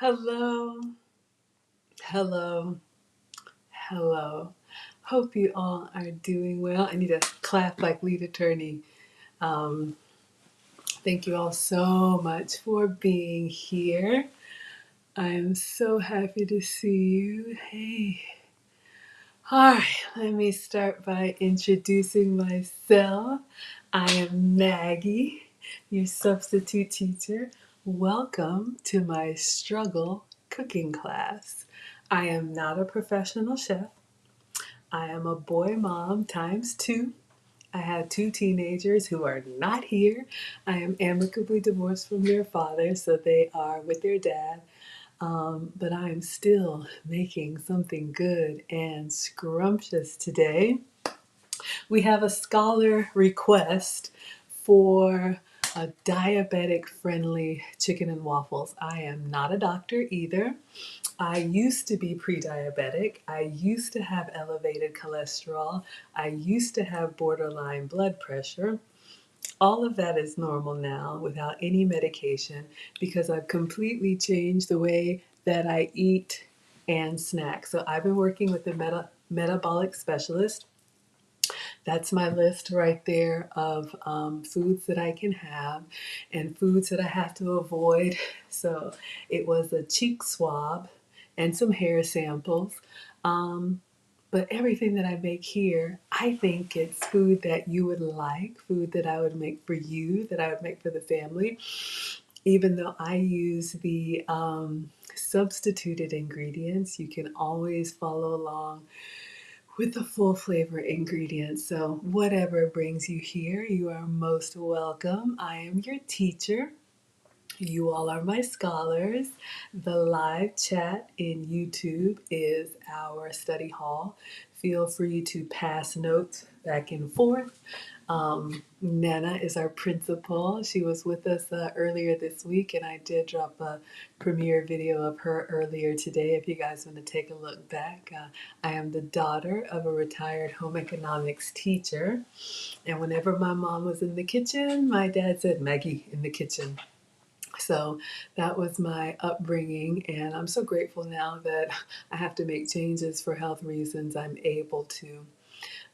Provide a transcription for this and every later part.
Hello, hello, hello. Hope you all are doing well. I need to clap like lead attorney. Um, thank you all so much for being here. I am so happy to see you. Hey. All right, let me start by introducing myself. I am Maggie, your substitute teacher. Welcome to my struggle cooking class. I am not a professional chef. I am a boy mom times two. I have two teenagers who are not here. I am amicably divorced from their father, so they are with their dad. But I am still making something good and scrumptious today. We have a scholar request for a diabetic-friendly chicken and waffles. I am not a doctor either. I used to be pre-diabetic. I used to have elevated cholesterol. I used to have borderline blood pressure. All of that is normal now without any medication because I've completely changed the way that I eat and snack. So I've been working with a metabolic specialist. That's my list right there of foods that I can have and foods that I have to avoid. So it was a cheek swab and some hair samples. Um, but everything that I make here, I think it's food that you would like, food that I would make for you, that I would make for the family. Even though I use the substituted ingredients, you can always follow along with the full flavor ingredients. So, whatever brings you here, you are most welcome. I am your teacher. You all are my scholars. The live chat in YouTube is our study hall. Feel free to pass notes back and forth. Nana is our principal. She was with us earlier this week, and I did drop a premiere video of her earlier today. If you guys want to take a look back, I am the daughter of a retired home economics teacher. And whenever my mom was in the kitchen, my dad said, "Maggie, in the kitchen." So that was my upbringing, and I'm so grateful now that I have to make changes for health reasons. I'm able to.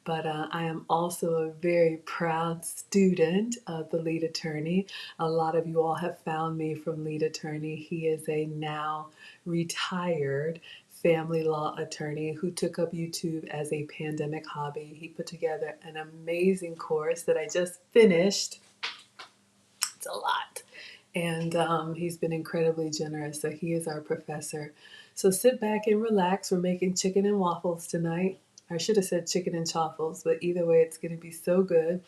But I am also a very proud student of the lead attorney. A lot of you all have found me from lead attorney. He is a now retired family law attorney who took up YouTube as a pandemic hobby. He put together an amazing course that I just finished. It's a lot. And he's been incredibly generous. So he is our professor. So sit back and relax. We're making chicken and waffles tonight. I should have said chicken and chaffles, but either way, it's going to be so good.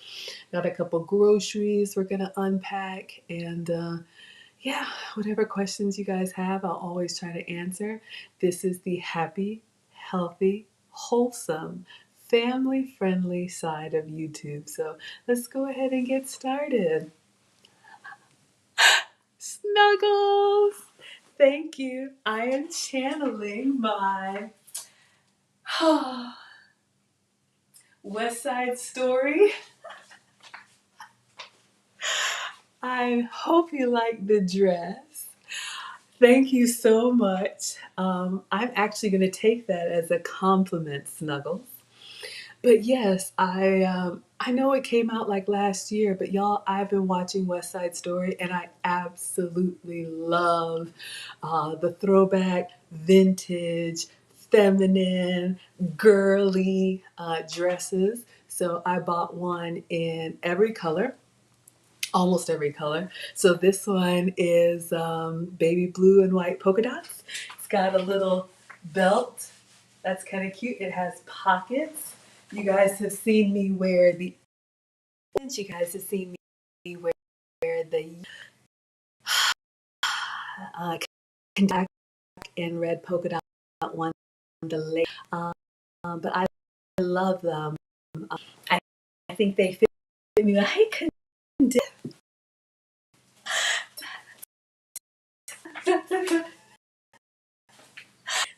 Got a couple groceries we're going to unpack. And yeah, whatever questions you guys have, I'll always try to answer. This is the happy, healthy, wholesome, family friendly side of YouTube. So let's go ahead and get started. Snuggles! Thank you. I am channeling my West Side Story. I hope you like the dress. Thank you so much. I'm actually going to take that as a compliment, Snuggles. But yes, I know it came out like last year, but y'all, I've been watching West Side Story, and I absolutely love the throwback, vintage, feminine, girly dresses. So I bought one in every color, almost every color. So this one is baby blue and white polka dots. It's got a little belt that's kind of cute. It has pockets. You guys have seen me wear the. You guys have seen me wear the uh, black and red polka dot one. The lace, but I love them. I, I think they fit me. I can.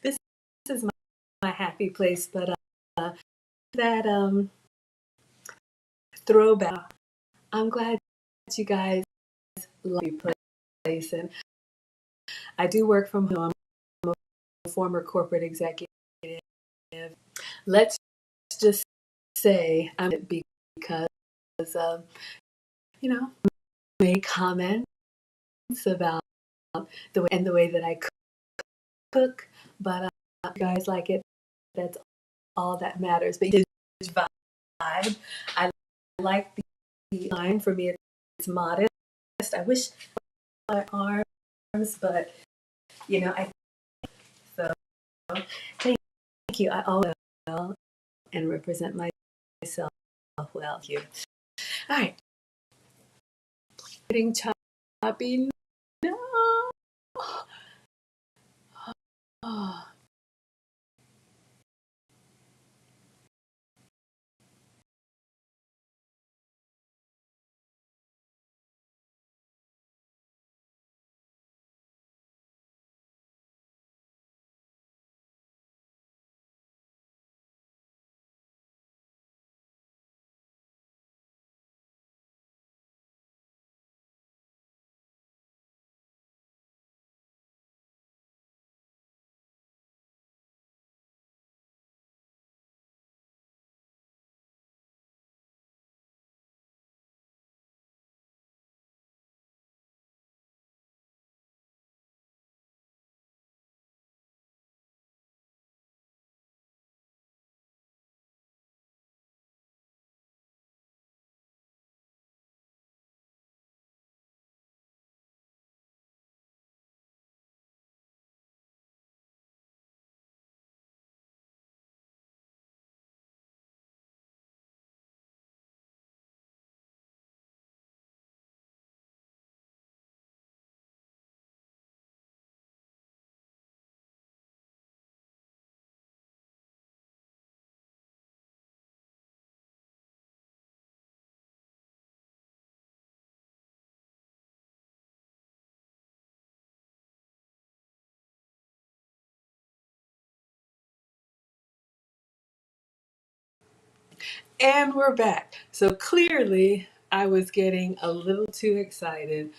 This is my happy place, but that throwback. I'm glad you guys love your place, and I do work from home. I'm a former corporate executive. Let's just say I'm because you know make comments about the way that I cook, but you guys like it. That's all that matters. But the vibe, I like the line. For me, it's modest. I wish my arms, but I so thank you. I always will and represent myself well here. All right, getting choppy. No. Oh. And we're back. So clearly, I was getting a little too excited.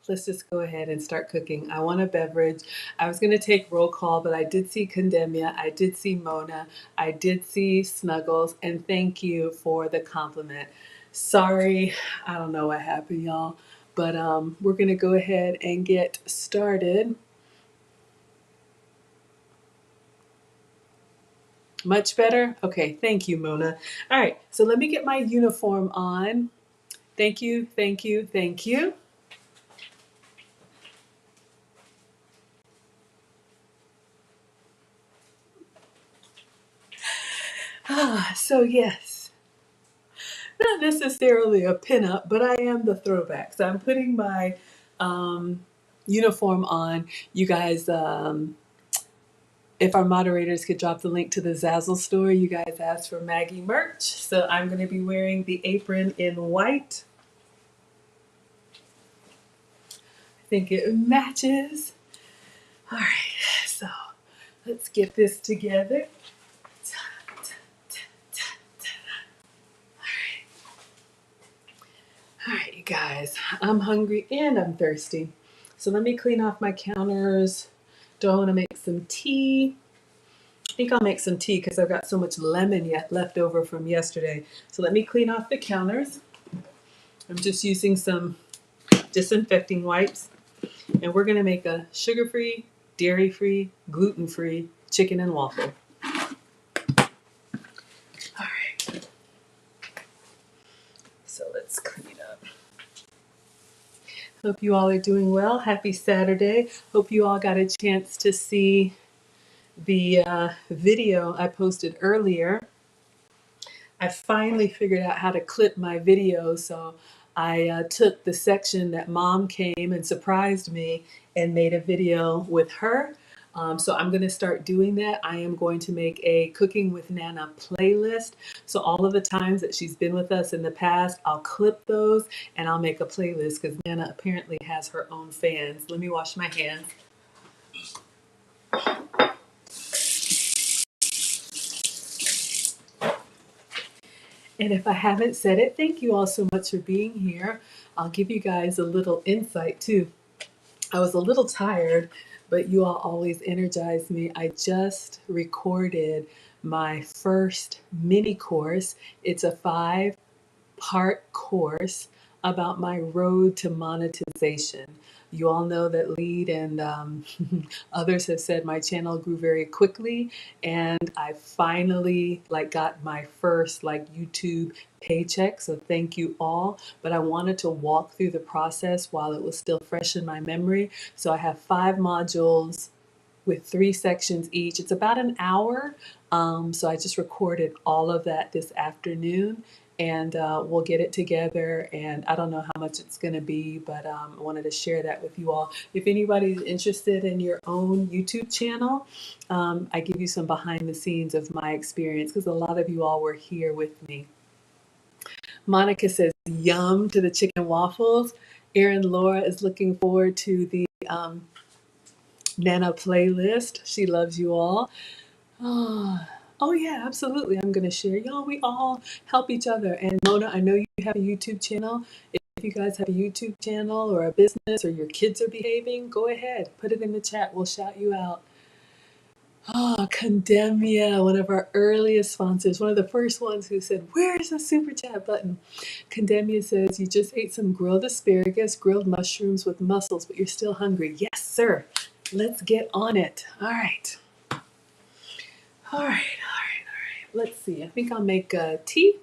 Let's just go ahead and start cooking. I want a beverage. I was going to take roll call, but I did see Condemnia. I did see Mona. I did see Snuggles. And thank you for the compliment. Sorry, I don't know what happened, y'all. But we're going to go ahead and get started. Much better? Okay, thank you, Mona. All right, so let me get my uniform on. Thank you, thank you, thank you. So yes, not necessarily a pinup, but I am the throwback. So I'm putting my uniform on. You guys, if our moderators could drop the link to the Zazzle store, you guys asked for Maggie merch. So I'm going to be wearing the apron in white. I think it matches. All right, so let's get this together. All right, you guys, I'm hungry and I'm thirsty. So let me clean off my counters. Do I want to make some tea? think I'll make some tea because I've got so much lemon yet left over from yesterday. So let me clean off the counters. I'm just using some disinfecting wipes, and we're gonna make a sugar-free, dairy-free, gluten-free chicken and waffle. All right, so let's clean up. Hope you all are doing well. Happy Saturday. Hope you all got a chance to see the video I posted earlier. I finally figured out how to clip my video, so I took the section that Mom came and surprised me and made a video with her. So I'm going to start doing that. I am going to make a Cooking with Nana playlist. So all of the times that she's been with us in the past, I'll clip those and I'll make a playlist because Nana apparently has her own fans. Let me wash my hands. And if I haven't said it, thank you all so much for being here. I'll give you guys a little insight too. I was a little tired, but you all always energize me. I just recorded my first mini course. It's a 5-part course about my road to monetization. You all know that Lead and others have said my channel grew very quickly, and I finally got my first YouTube paycheck. So thank you all. But I wanted to walk through the process while it was still fresh in my memory. So I have 5 modules with 3 sections each. It's about an hour. So I just recorded all of that this afternoon, and we'll get it together. And I don't know how much it's going to be, but I wanted to share that with you all. If anybody's interested in your own YouTube channel, I give you some behind the scenes of my experience because a lot of you all were here with me. Monica says yum to the chicken waffles. Erin Laura is looking forward to the Nana playlist. She loves you all. Oh yeah, absolutely. I'm going to share. Y'all, we all help each other. And Mona, I know you have a YouTube channel. If you guys have a YouTube channel or a business or your kids are behaving, go ahead. Put it in the chat. We'll shout you out. Oh, Condemnia, one of our earliest sponsors, one of the first ones who said, where's the super chat button? Condemnia says, you just ate some grilled asparagus, grilled mushrooms with mussels, but you're still hungry. Yes, sir. Let's get on it. All right. All right. Let's see. I think I'll make tea.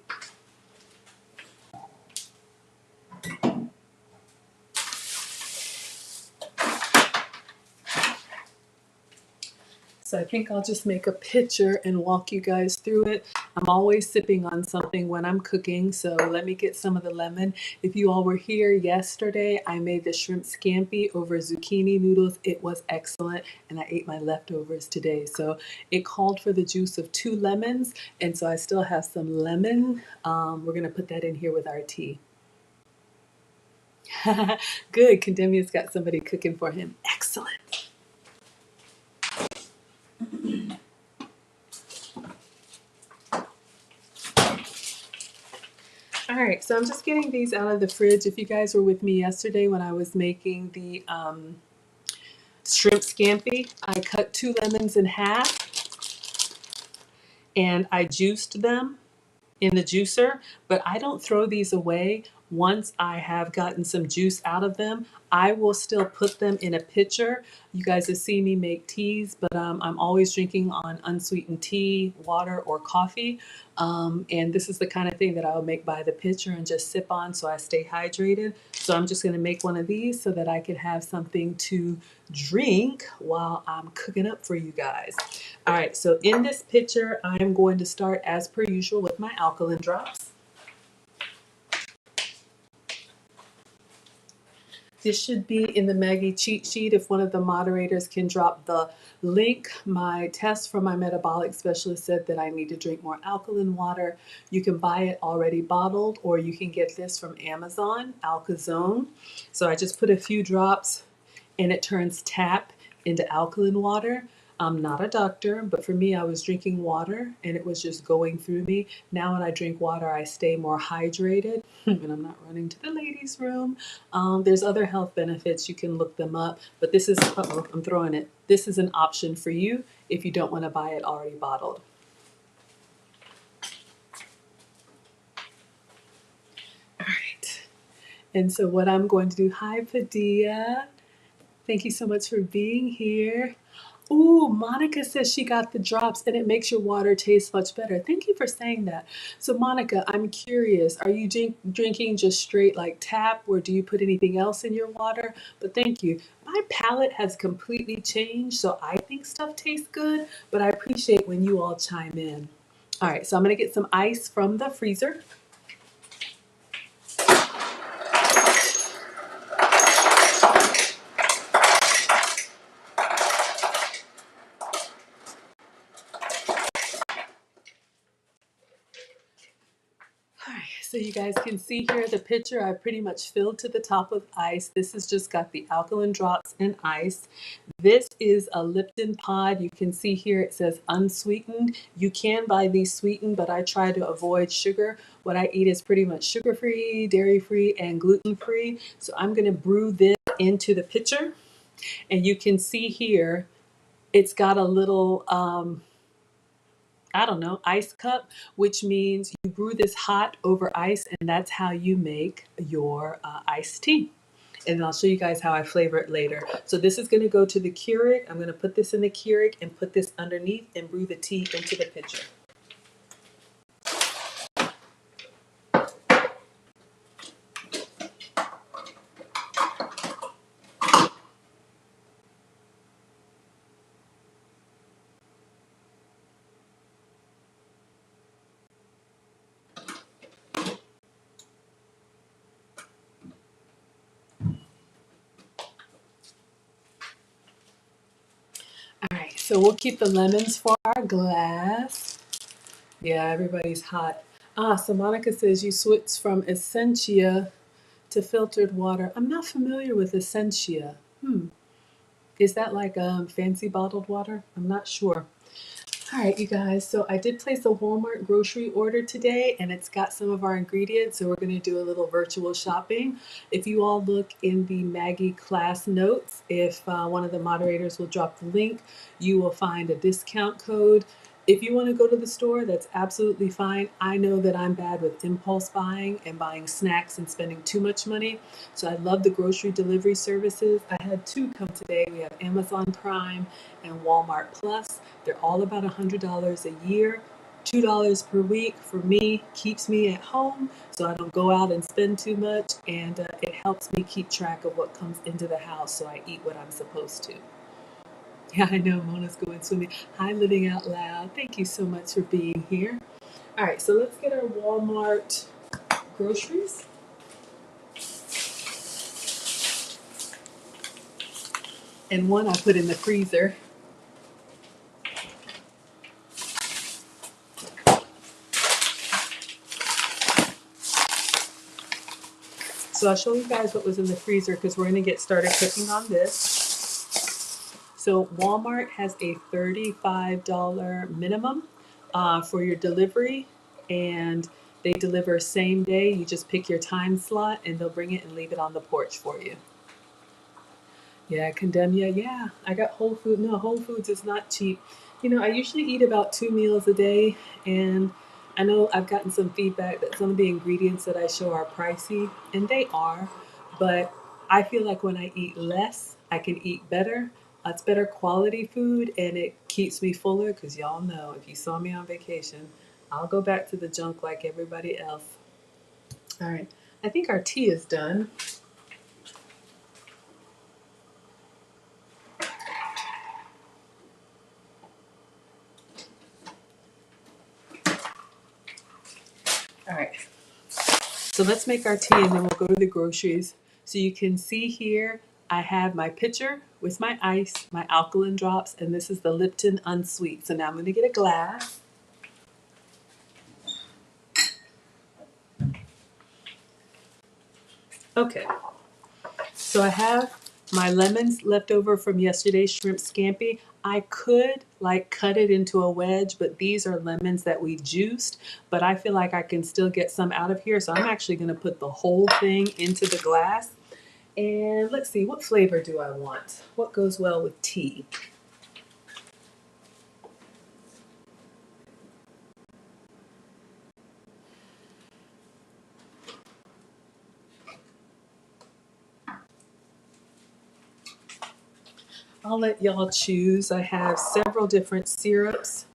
So I think I'll just make a picture and walk you guys through it. I'm always sipping on something when I'm cooking, so let me get some of the lemon. If you all were here yesterday, I made the shrimp scampi over zucchini noodles. It was excellent, and I ate my leftovers today. So it called for the juice of 2 lemons, and so I still have some lemon. We're going to put that in here with our tea. Good, Condemia's got somebody cooking for him. Excellent. All right, so I'm just getting these out of the fridge. If you guys were with me yesterday when I was making the shrimp scampi, I cut 2 lemons in half and I juiced them in the juicer, but I don't throw these away. Once I have gotten some juice out of them, I will still put them in a pitcher. You guys have seen me make teas, but I'm always drinking on unsweetened tea, water, or coffee. And this is the kind of thing that I'll make by the pitcher and just sip on so I stay hydrated. So I'm just going to make one of these so that I can have something to drink while I'm cooking up for you guys. All right, so in this pitcher, I'm going to start as per usual with my alkaline drops. This should be in the Maggie cheat sheet. If one of the moderators can drop the link. My test from my metabolic specialist said that I need to drink more alkaline water. You can buy it already bottled, or you can get this from Amazon, Alkazone. So I just put a few drops and it turns tap into alkaline water. I'm not a doctor, but for me, I was drinking water and it was just going through me. Now when I drink water, I stay more hydrated and I'm not running to the ladies' room. There's other health benefits. You can look them up, but this is, I'm throwing it. This is an option for you if you don't want to buy it already bottled. All right. And so what I'm going to do, hi Padilla. Thank you so much for being here. Ooh, Monica says she got the drops and it makes your water taste much better. Thank you for saying that. So Monica, I'm curious, are you drinking just straight like tap, or do you put anything else in your water? But thank you. My palate has completely changed, so I think stuff tastes good, but I appreciate when you all chime in. All right, so I'm gonna get some ice from the freezer. All right, so you guys can see here the pitcher I pretty much filled to the top with ice. This has just got the alkaline drops and ice. This is a Lipton pod. You can see here it says unsweetened. You can buy these sweetened, but I try to avoid sugar. What I eat is pretty much sugar-free, dairy-free, and gluten-free. So I'm gonna brew this into the pitcher. And you can see here, it's got a little, I don't know, ice cup, which means you brew this hot over ice, and that's how you make your iced tea. And I'll show you guys how I flavor it later. So this is gonna go to the Keurig. I'm gonna put this in the Keurig and put this underneath and brew the tea into the pitcher. All right, so we'll keep the lemons for our glass. Yeah, everybody's hot. So Monica says you switched from Essentia to filtered water. I'm not familiar with Essentia. Is that like fancy bottled water? I'm not sure. All right, you guys, so I did place a Walmart grocery order today, and it's got some of our ingredients, so we're going to do a little virtual shopping. If you all look in the Maggie class notes, if one of the moderators will drop the link, you will find a discount code. If you want to go to the store, that's absolutely fine. I know that I'm bad with impulse buying and buying snacks and spending too much money, so I love the grocery delivery services. I had two come today. We have Amazon Prime and Walmart Plus. They're all about $100 a year. $2 per week for me keeps me at home so I don't go out and spend too much, and it helps me keep track of what comes into the house so I eat what I'm supposed to. Yeah, I know Mona's going swimming. Hi, Living Out Loud. Thank you so much for being here. All right, so let's get our Walmart groceries. And one I put in the freezer. So I'll show you guys what was in the freezer because we're going to get started cooking on this. So Walmart has a $35 minimum for your delivery, and they deliver same day. You just pick your time slot and they'll bring it and leave it on the porch for you. Yeah, condemn ya. Yeah, I got Whole Foods. No, Whole Foods is not cheap. You know, I usually eat about 2 meals a day, and I know I've gotten some feedback that some of the ingredients that I show are pricey, and they are, but I feel like when I eat less, I can eat better. It's better quality food, and it keeps me fuller because y'all know if you saw me on vacation, I'll go back to the junk like everybody else. All right, I think our tea is done. All right. So let's make our tea and then we'll go to the groceries. So you can see here, I have my pitcher with my ice, my alkaline drops, and this is the Lipton Unsweet. So now I'm going to get a glass. Okay, so I have my lemons left over from yesterday's shrimp scampi. I could like cut it into a wedge, but these are lemons that we juiced, but I feel like I can still get some out of here. So I'm actually going to put the whole thing into the glass. And let's see, what flavor do I want? What goes well with tea? I'll let y'all choose. I have several different syrups.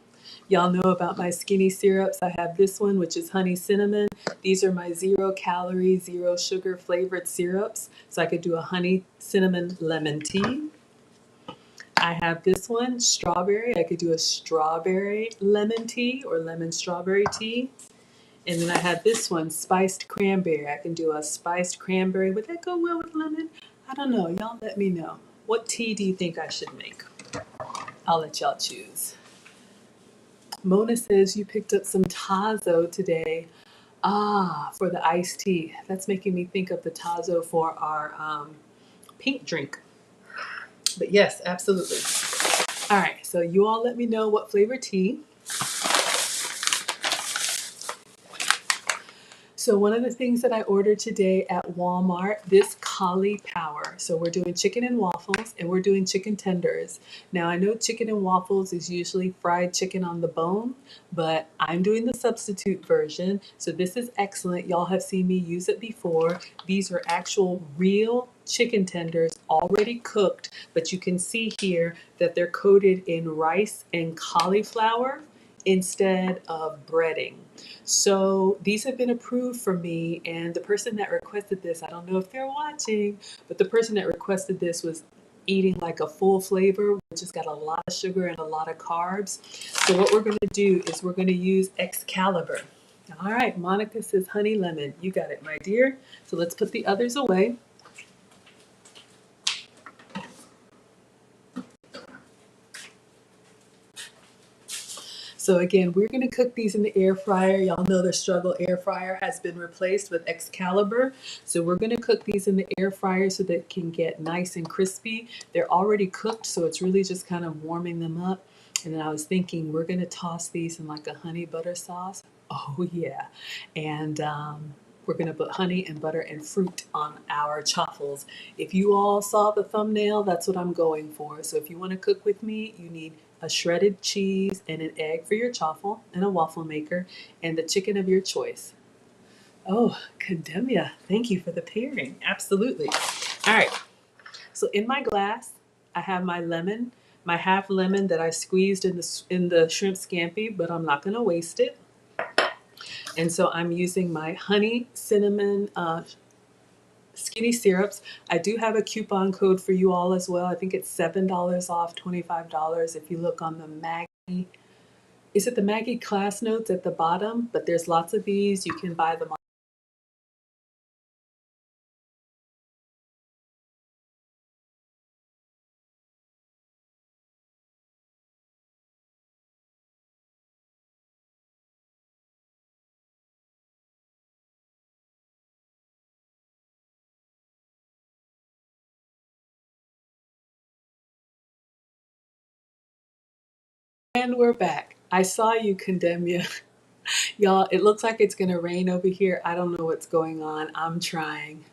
Y'all know about my skinny syrups. I have this one, which is honey cinnamon. These are my 0 calorie, 0 sugar flavored syrups. So I could do a honey cinnamon lemon tea. I have this one, strawberry. I could do a strawberry lemon tea or lemon strawberry tea. And then I have this one, spiced cranberry. I can do a spiced cranberry. Would that go well with lemon? I don't know. Y'all let me know. What tea do you think I should make? I'll let y'all choose. Mona says you picked up some Tazo today. Ah, for the iced tea. That's making me think of the Tazo for our pink drink. But yes, absolutely. All right, so you all let me know what flavor tea. So one of the things that I ordered today at Walmart, this Kali Power. So we're doing chicken and waffles and we're doing chicken tenders. Now I know chicken and waffles is usually fried chicken on the bone, but I'm doing the substitute version. So this is excellent. Y'all have seen me use it before. These are actual real chicken tenders already cooked, but you can see here that they're coated in rice and cauliflower instead of breading. So these have been approved for me, and the person that requested this, I don't know if they're watching, but the person that requested this was eating like a full flavor, which has got a lot of sugar and a lot of carbs. So what we're going to do is we're going to use Excalibur. All right, Monica says honey lemon. You got it, my dear. So let's put the others away. So again, we're going to cook these in the air fryer. Y'all know the struggle air fryer has been replaced with Excalibur. So we're going to cook these in the air fryer so they can get nice and crispy. They're already cooked, so it's really just kind of warming them up. And then I was thinking we're going to toss these in like a honey butter sauce. Oh yeah. And we're going to put honey and butter and fruit on our chaffles. If you all saw the thumbnail, that's what I'm going for. So if you want to cook with me, you need a shredded cheese and an egg for your chaffle and a waffle maker and the chicken of your choice. Oh, Condemnia, thank you for the pairing. Absolutely. All right. So in my glass, I have my lemon, my half lemon that I squeezed in the shrimp scampi, but I'm not going to waste it. And so I'm using my honey cinnamon skinny syrups. I do have a coupon code for you all as well. I think it's $7 off, $25 if you look on the Maggie. Is it the Maggie class notes at the bottom? But there's lots of these. You can buy them on. And we're back. I saw you, Condemnia. Y'all, it looks like it's going to rain over here. I don't know what's going on. I'm trying.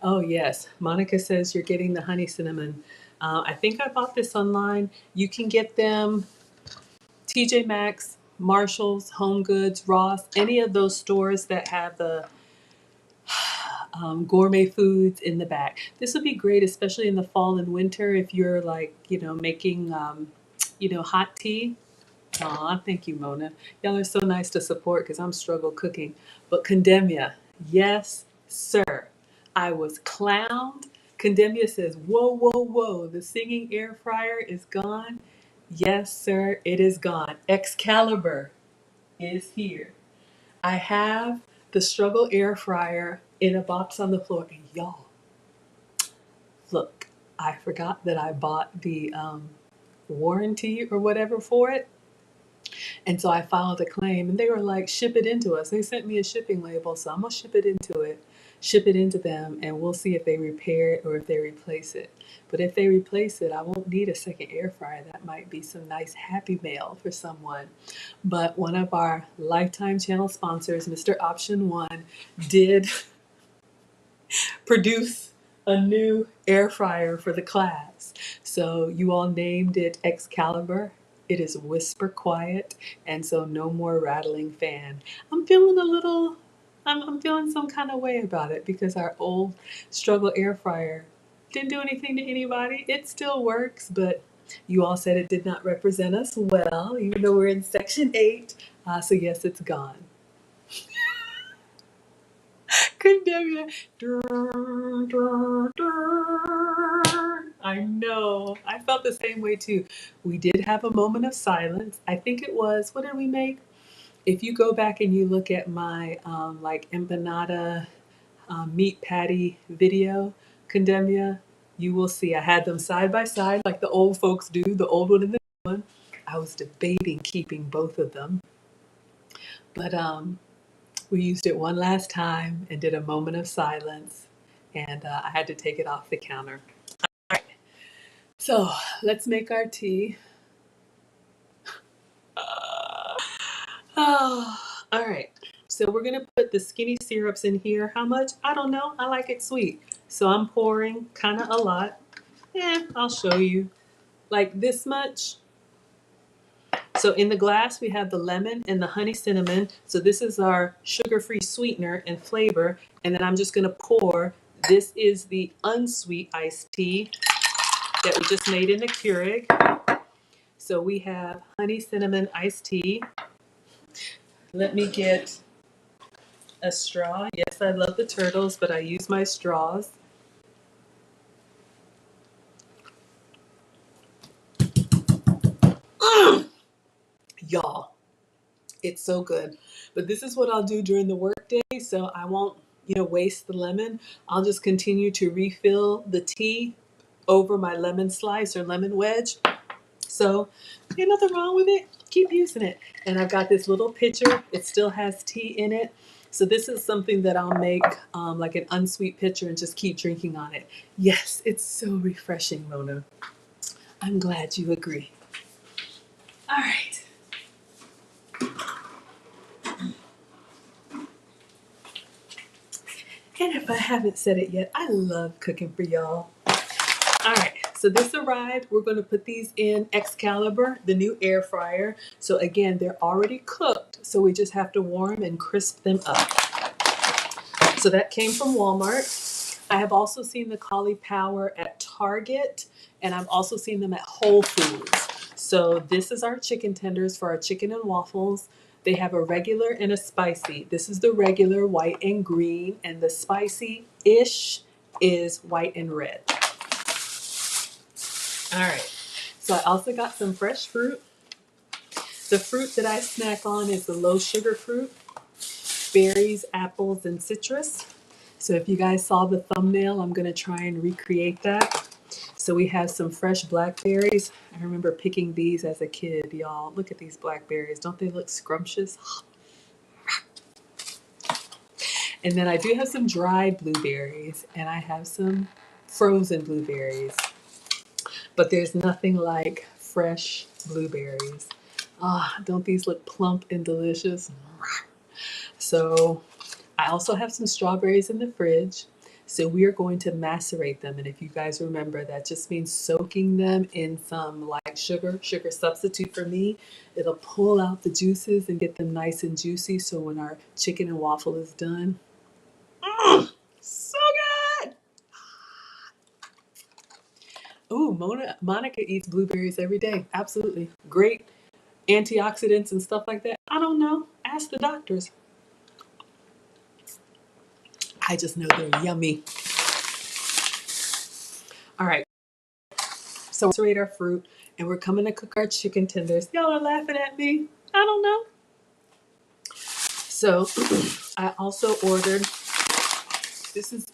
Oh, yes. Monica says you're getting the honey cinnamon. I think I bought this online. You can get them TJ Maxx, Marshalls, Home Goods, Ross, any of those stores that have the gourmet foods in the back. This would be great, especially in the fall and winter if you're like, making, hot tea. Aw, thank you, Mona. Y'all are so nice to support because I'm struggle cooking. But Condemnia, yes, sir. I was clowned. Condemnia says, whoa, whoa, whoa, the singing air fryer is gone. Yes, sir, it is gone. Excalibur is here. I have the struggle air fryer in a box on the floor. And y'all, look, I forgot that I bought the warranty or whatever for it. And so I filed a claim and they were like, ship it into us. They sent me a shipping label, so I'm gonna ship it into them, and we'll see if they repair it or if they replace it. But if they replace it, I won't need a second air fryer. That might be some nice happy mail for someone. But one of our Lifetime channel sponsors, Mr. Option One, did produce a new air fryer for the class. So you all named it Excalibur. It is whisper quiet, and so no more rattling fan. I'm feeling a little, I'm feeling some kind of way about it because our old struggle air fryer Didn't do anything to anybody. It still works, but you all said it did not represent us well, even though we're in section 8. So yes, it's gone. Condemn you. I know. I felt the same way too. We did have a moment of silence. I think it was, what did we make? If you go back and you look at my like empanada meat patty video, Condemnia, you will see I had them side by side like the old folks do, the old one and the new one. I was debating keeping both of them, but we used it one last time and did a moment of silence, and I had to take it off the counter. All right, so let's make our tea. Oh, all right. So we're gonna put the skinny syrups in here. How much? I don't know. I like it sweet. So I'm pouring kind of a lot. I'll show you. Like this much. So in the glass, we have the lemon and the honey cinnamon. So this is our sugar-free sweetener and flavor. And then I'm just gonna pour. This is the unsweet iced tea that we just made in the Keurig. So we have honey cinnamon iced tea. Let me get a straw. Yes, I love the turtles, but I use my straws. Y'all, it's so good. But this is what I'll do during the workday, so I won't, waste the lemon. I'll just continue to refill the tea over my lemon slice or lemon wedge. So, ain't nothing wrong with it. Keep using it. And I've got this little pitcher. It still has tea in it. So this is something that I'll make like an unsweet pitcher and just keep drinking on it. Yes, it's so refreshing, Mona. I'm glad you agree. All right. And if I haven't said it yet, I love cooking for y'all. All right, so this arrived. We're going to put these in Excalibur, the new air fryer. So again, they're already cooked, so we just have to warm and crisp them up. So that came from Walmart. I have also seen the cauliflower at Target, and I've also seen them at Whole Foods. So this is our chicken tenders for our chicken and waffles. They have a regular and a spicy. This is the regular, white and green, and the spicy-ish is white and red. All right, so I also got some fresh fruit. The fruit that I snack on is the low sugar fruit, berries, apples, and citrus. So if you guys saw the thumbnail, I'm gonna try and recreate that. So we have some fresh blackberries. I remember picking these as a kid, y'all. Look at these blackberries. Don't they look scrumptious? And then I do have some dried blueberries, and I have some frozen blueberries. But there's nothing like fresh blueberries. Ah, don't these look plump and delicious? So I also have some strawberries in the fridge. So we are going to macerate them. And if you guys remember, that just means soaking them in some like sugar substitute for me. It'll pull out the juices and get them nice and juicy. So when our chicken and waffle is done, so good. Ooh, Monica eats blueberries every day. Absolutely. Great antioxidants and stuff like that. I don't know. Ask the doctors. I just know they're yummy. All right. So we'll macerate our fruit and we're coming to cook our chicken tenders. Y'all are laughing at me. I don't know. So I also ordered,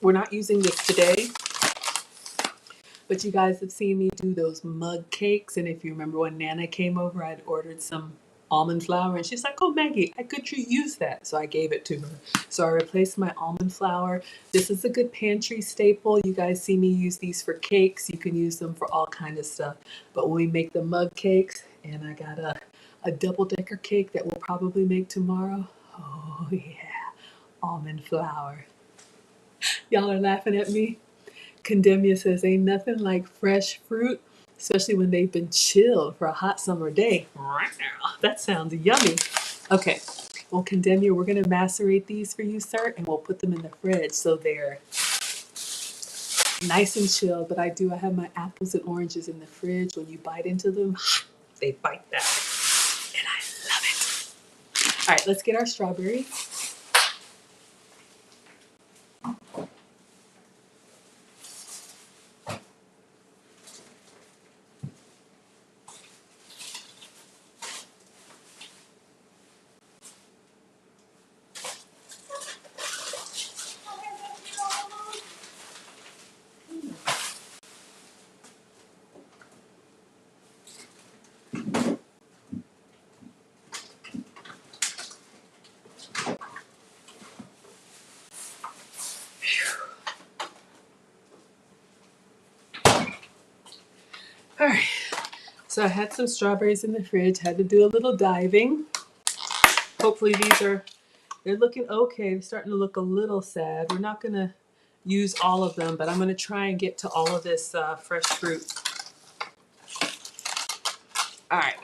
we're not using this today, but you guys have seen me do those mug cakes. And if you remember when Nana came over, I'd ordered some almond flour and she's like, oh Maggie, I could use that. So I gave it to her. So I replaced my almond flour. This is a good pantry staple. You guys see me use these for cakes. You can use them for all kinds of stuff. But when we make the mug cakes, and I got a double-decker cake that we'll probably make tomorrow. Oh yeah, almond flour. Y'all are laughing at me. Condemnia says ain't nothing like fresh fruit, especially when they've been chilled for a hot summer day. That sounds yummy. Okay, well, Condemnia, we're gonna macerate these for you, sir, and we'll put them in the fridge so they're nice and chilled, but I have my apples and oranges in the fridge. When you bite into them, they bite back, and I love it. All right, let's get our strawberries. All right, so I had some strawberries in the fridge, had to do a little diving. Hopefully they're looking okay. They're starting to look a little sad. We're not gonna use all of them, but I'm gonna try and get to all of this fresh fruit. All right,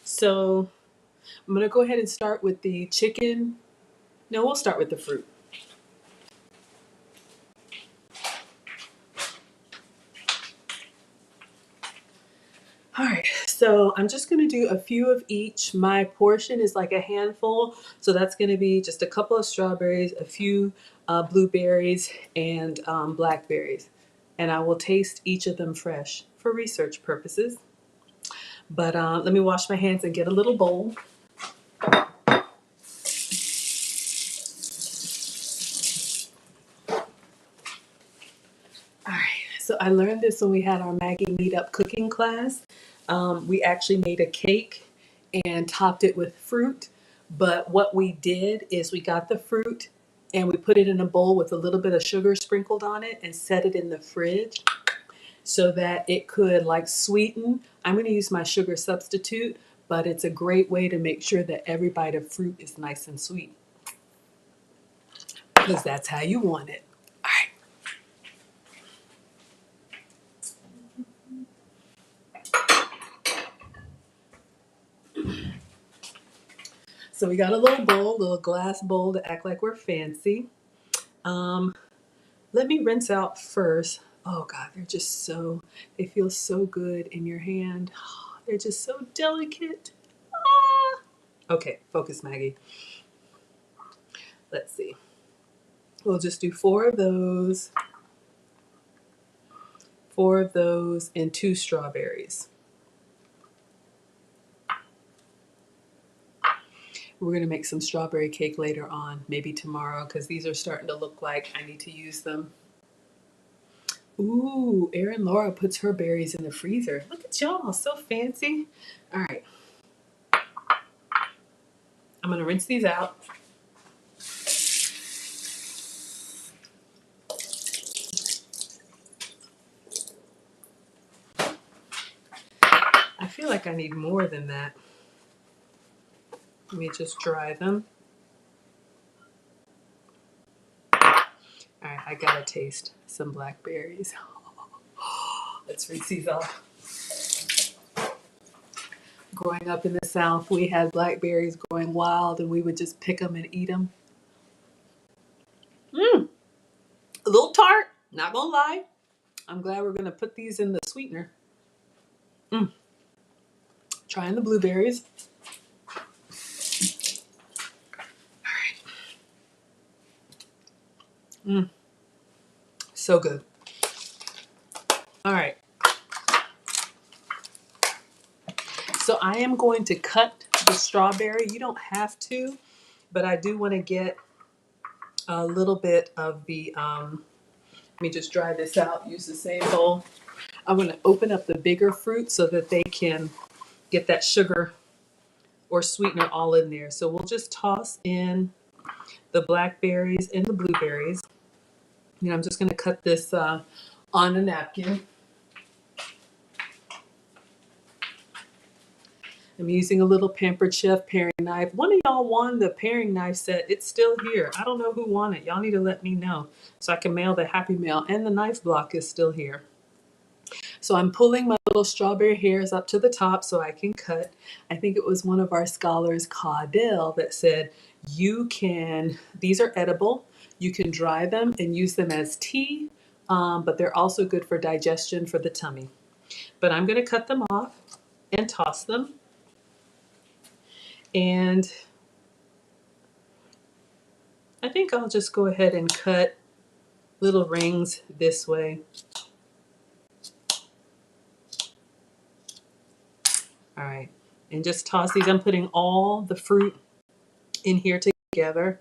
so I'm gonna go ahead and start with the chicken. No, we'll start with the fruit. All right, so I'm just gonna do a few of each. My portion is like a handful, so that's gonna be just a couple of strawberries, a few blueberries, and blackberries. And I will taste each of them fresh for research purposes. But let me wash my hands and get a little bowl. All right, so I learned this when we had our Maggie Meetup cooking class. We actually made a cake and topped it with fruit. But what we did is we got the fruit and we put it in a bowl with a little bit of sugar sprinkled on it and set it in the fridge so that it could like sweeten. I'm going to use my sugar substitute, but it's a great way to make sure that every bite of fruit is nice and sweet because that's how you want it. All right. So we got a little bowl, little glass bowl to act like we're fancy. Um, Let me rinse out first. Oh God, they feel so good in your hand. They're just so delicate. Ah. Okay, focus, Maggie. Let's see. We'll just do four of those, and two strawberries. We're gonna make some strawberry cake later on, maybe tomorrow, because these are starting to look like I need to use them. Ooh, Erin Laura puts her berries in the freezer. Look at y'all, so fancy. All right, I'm gonna rinse these out. I feel like I need more than that. Let me just dry them. All right, I gotta taste some blackberries. Let's rinse these off. Growing up in the South, we had blackberries growing wild and we would just pick them and eat them. Mmm, a little tart, not gonna lie. I'm glad we're gonna put these in the sweetener. Mmm, trying the blueberries. All right. Mmm, so good. All right. So I am going to cut the strawberry. You don't have to, but I do want to get a little bit of the, let me just dry this out, use the same bowl. I'm going to open up the bigger fruit so that they can get that sugar or sweetener all in there. So we'll just toss in the blackberries and the blueberries. And I'm just going to cut this on a napkin. I'm using a little Pampered Chef paring knife. One of y'all won the paring knife set. It's still here. I don't know who won it. Y'all need to let me know so I can mail the Happy Mail. And the knife block is still here. So I'm pulling my little strawberry hairs up to the top so I can cut. I think it was one of our scholars, Caudell, that said, these are edible. You can dry them and use them as tea. but they're also good for digestion for the tummy. But I'm going to cut them off and toss them. And I think I'll just go ahead and cut little rings this way. All right, and just toss these. I'm putting all the fruit in here together.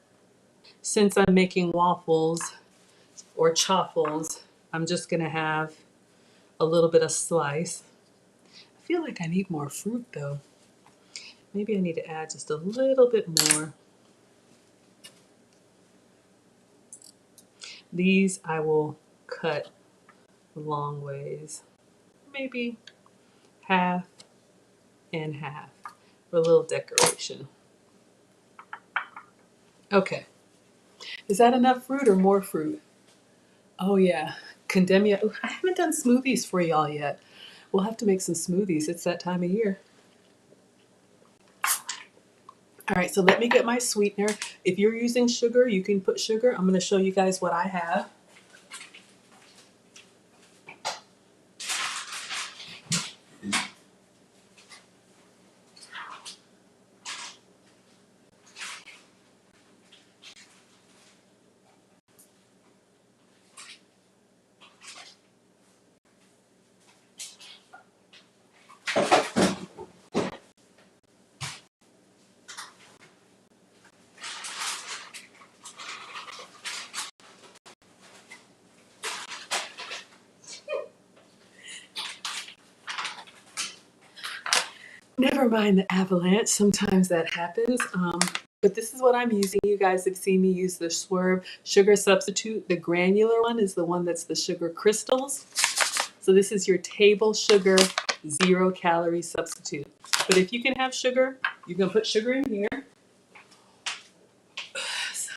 Since I'm making waffles or chaffles, I'm just gonna have a little bit of slice. I feel like I need more fruit though. Maybe I need to add just a little bit more. These I will cut long ways. Maybe half and half for a little decoration. Okay, is that enough fruit or more fruit? Oh yeah, condemnia. Ooh, I haven't done smoothies for y'all yet. We'll have to make some smoothies. It's that time of year. All right, so let me get my sweetener. If you're using sugar, you can put sugar. I'm going to show you guys what I have. Never mind the avalanche. Sometimes that happens. But this is what I'm using. You guys have seen me use the Swerve sugar substitute. The granular one is the one that's the sugar crystals. So this is your table sugar 0-calorie substitute. But if you can have sugar, you can put sugar in here. So,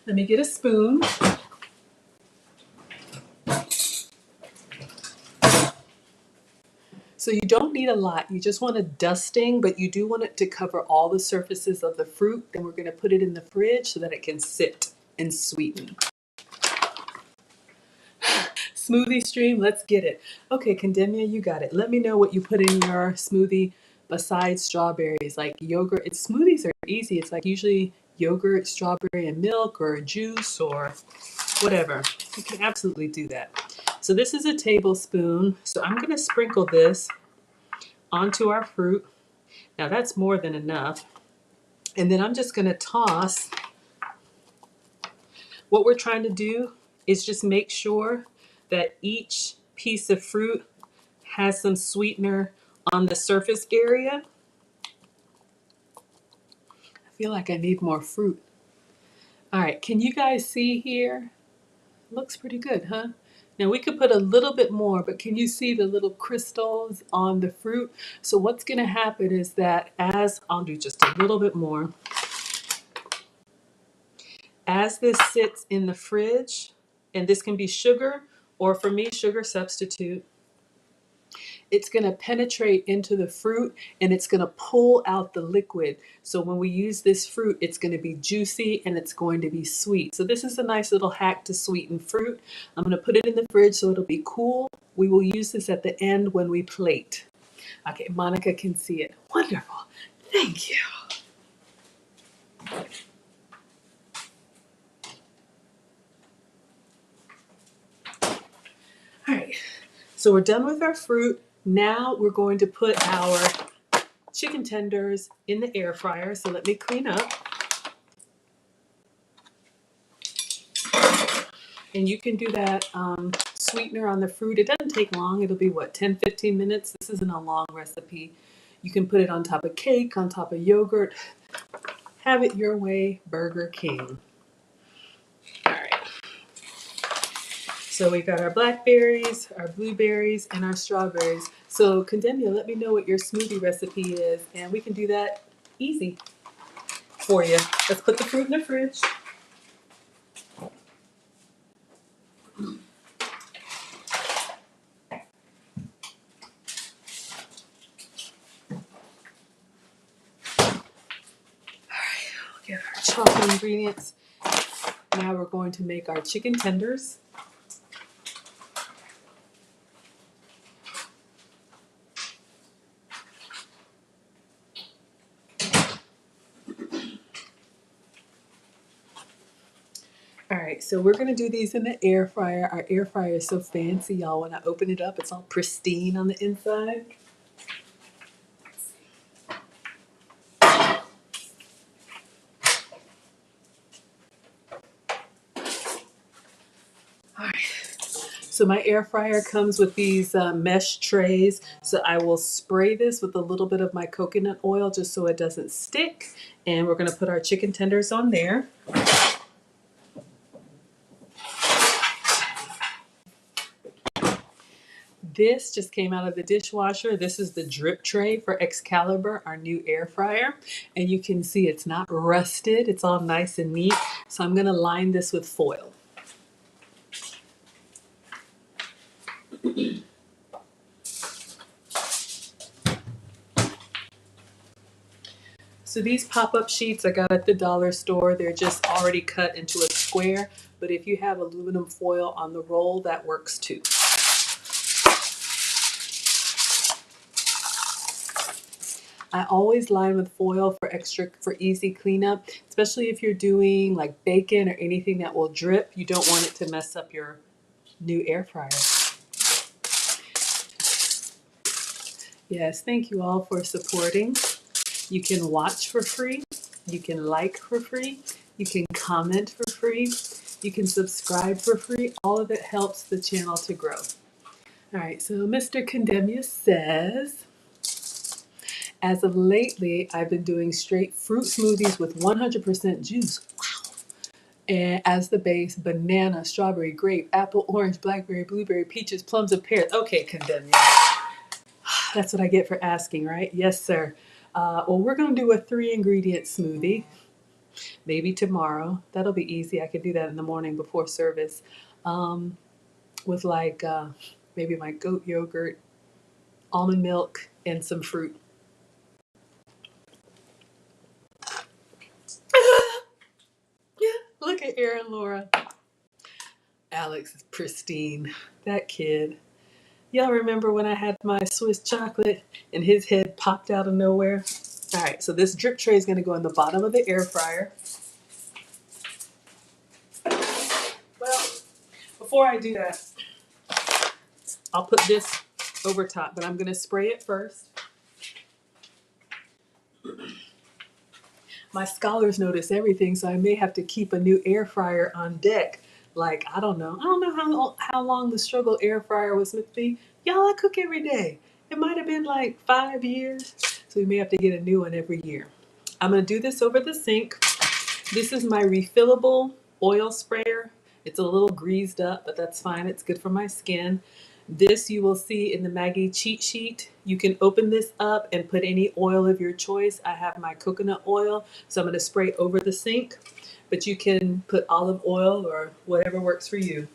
let me get a spoon. So you don't need a lot. You just want a dusting, but you do want it to cover all the surfaces of the fruit. Then we're going to put it in the fridge so that it can sit and sweeten. Smoothie stream, let's get it. Okay, Condemnia, you got it. Let me know what you put in your smoothie besides strawberries, like yogurt. Smoothies are easy. It's like usually yogurt, strawberry, and milk, or juice, or whatever. You can absolutely do that. So this is a tablespoon. So I'm going to sprinkle this onto our fruit. Now that's more than enough. And then I'm just going to toss. What we're trying to do is just make sure that each piece of fruit has some sweetener on the surface area. I feel like I need more fruit. All right, can you guys see here? Looks pretty good, huh? Now we could put a little bit more, but can you see the little crystals on the fruit? So what's gonna happen is that I'll do just a little bit more. As this sits in the fridge, and this can be sugar, or for me, sugar substitute, it's going to penetrate into the fruit and it's going to pull out the liquid. So when we use this fruit, it's going to be juicy and it's going to be sweet. So this is a nice little hack to sweeten fruit. I'm going to put it in the fridge so it'll be cool. We will use this at the end when we plate. Okay, Monica can see it. Wonderful. Thank you. All right, so we're done with our fruit. Now we're going to put our chicken tenders in the air fryer. So let me clean up. And you can do that sweetener on the fruit. It doesn't take long. It'll be what, 10, 15 minutes? This isn't a long recipe. You can put it on top of cake, on top of yogurt. Have it your way, Burger King. All right. So we got our blackberries, our blueberries, and our strawberries. So Condemnia, let me know what your smoothie recipe is, and we can do that easy for you. Let's put the fruit in the fridge. Get our chocolate ingredients. Now we're going to make our chicken tenders. All right, so we're gonna do these in the air fryer. Our air fryer is so fancy, y'all. When I open it up, it's all pristine on the inside. All right, so my air fryer comes with these mesh trays. So I will spray this with a little bit of my coconut oil just so it doesn't stick. And we're gonna put our chicken tenders on there. This just came out of the dishwasher. This is the drip tray for Excalibur, our new air fryer. And you can see it's not rusted. It's all nice and neat. So I'm gonna line this with foil. So these pop-up sheets I got at the dollar store. They're just already cut into a square. But if you have aluminum foil on the roll, that works too. I always line with foil for easy cleanup, especially if you're doing like bacon or anything that will drip. You don't want it to mess up your new air fryer. Yes, thank you all for supporting. You can watch for free. You can like for free. You can comment for free. You can subscribe for free. All of it helps the channel to grow. All right, so Mr. Condemnius says, as of lately, I've been doing straight fruit smoothies with 100% juice. Wow. And as the base, banana, strawberry, grape, apple, orange, blackberry, blueberry, peaches, plums, and pears. Okay, Condemnius. That's what I get for asking, right? Yes, sir. Well, we're going to do a 3-ingredient smoothie. Maybe tomorrow. That'll be easy. I could do that in the morning before service. With like maybe my goat yogurt, almond milk, and some fruit. Look at Aaron Laura. Alex is pristine. That kid. Y'all remember when I had my Swiss chocolate and his head popped out of nowhere? All right, so this drip tray is going to go in the bottom of the air fryer. Well, before I do that, I'll put this over top, but I'm going to spray it first. My scholars notice everything, so I may have to keep a new air fryer on deck. Like, I don't know how long the struggle air fryer was with me. Y'all, I cook every day. It might have been like 5 years, so we may have to get a new one every year. I'm going to do this over the sink. This is my refillable oil sprayer. It's a little greased up, but that's fine. It's good for my skin. This you will see in the Maggie cheat sheet. You can open this up and put any oil of your choice. I have my coconut oil, so I'm going to spray over the sink, but you can put olive oil or whatever works for you.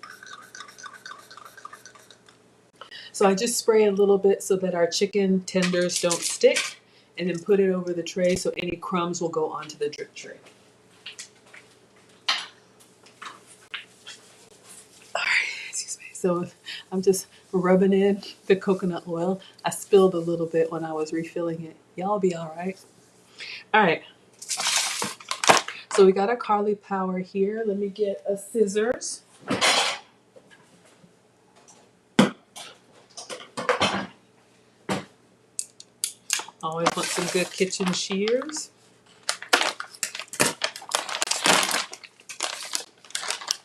So I just spray a little bit so that our chicken tenders don't stick, and then put it over the tray so any crumbs will go onto the drip tray. So I'm just rubbing in the coconut oil. I spilled a little bit when I was refilling it. Y'all be all right. All right. So we got our cauliflower here. Let me get a scissors. Always want some good kitchen shears.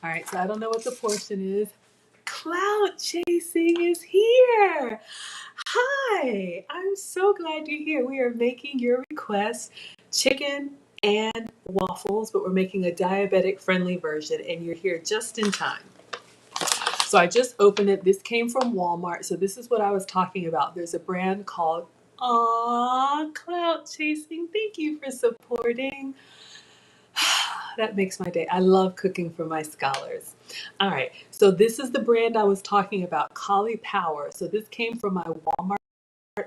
All right, so I don't know what the portion is. Cloud chasing is here. Hi, I'm so glad you're here. We are making your request, chicken and waffles, but we're making a diabetic-friendly version, and you're here just in time. So I just opened it. This came from Walmart. So this is what I was talking about. There's a brand called Cloud Chasing. Thank you for supporting. That makes my day. I love cooking for my scholars. All right, so this is the brand I was talking about, Cauliflower. So this came from my Walmart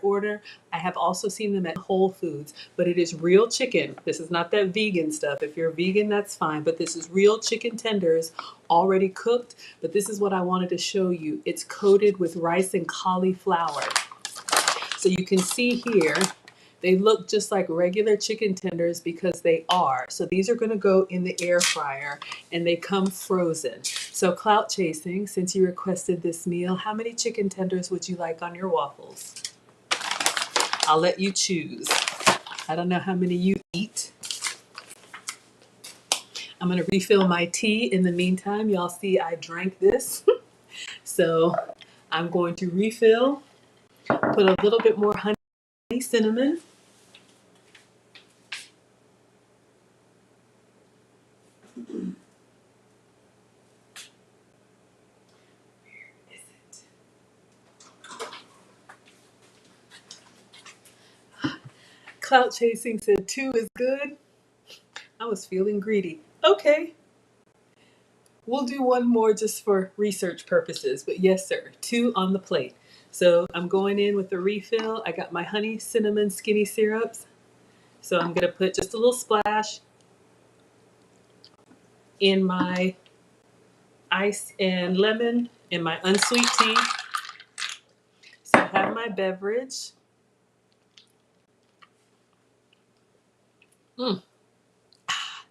order. I have also seen them at Whole Foods, but it is real chicken. This is not that vegan stuff. If you're vegan, that's fine, but this is real chicken tenders already cooked. But this is what I wanted to show you. It's coated with rice and cauliflower. So you can see here, they look just like regular chicken tenders because they are. So these are going to go in the air fryer and they come frozen. So clout chasing, since you requested this meal, how many chicken tenders would you like on your waffles? I'll let you choose. I don't know how many you eat. I'm going to refill my tea. In the meantime, y'all see I drank this. So I'm going to refill, put a little bit more honey, cinnamon. Clout chasing said 2 is good. I was feeling greedy. Okay, we'll do one more just for research purposes. But yes, sir, 2 on the plate. So I'm going in with the refill. I got my honey, cinnamon, skinny syrups. So I'm going to put just a little splash in my ice and lemon in my unsweet tea. So I have my beverage.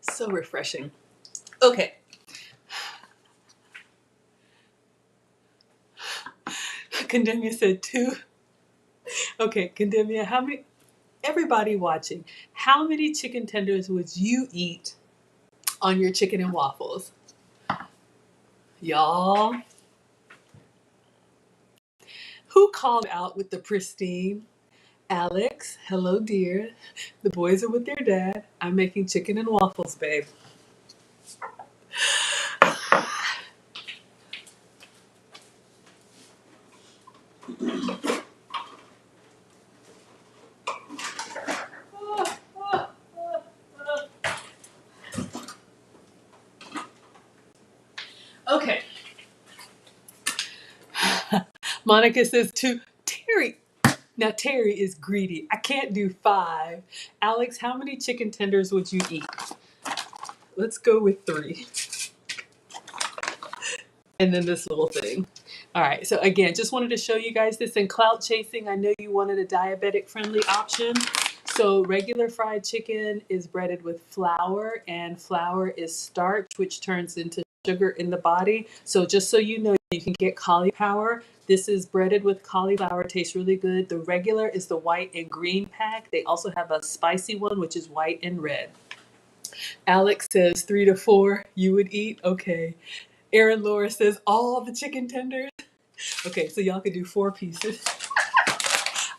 So refreshing. Okay. Condemnia said 2. Okay, Condemnia, how many, everybody watching, how many chicken tenders would you eat on your chicken and waffles? Y'all, who called out with the pristine? Alex, hello dear. The boys are with their dad. I'm making chicken and waffles, babe. Okay. Monica says 2. Terry. Now Terry is greedy. I can't do 5. Alex, how many chicken tenders would you eat? Let's go with 3. And then this little thing. All right, so again, just wanted to show you guys this in clout chasing. I know you wanted a diabetic-friendly option. So regular fried chicken is breaded with flour, and flour is starch, which turns into sugar in the body. So just so you know, you can get cauliflower. This is breaded with cauliflower, tastes really good. The regular is the white and green pack. They also have a spicy one, which is white and red. Alex says 3 to 4 you would eat. Okay. Erin Laura says all the chicken tenders. Okay, so y'all can do 4 pieces.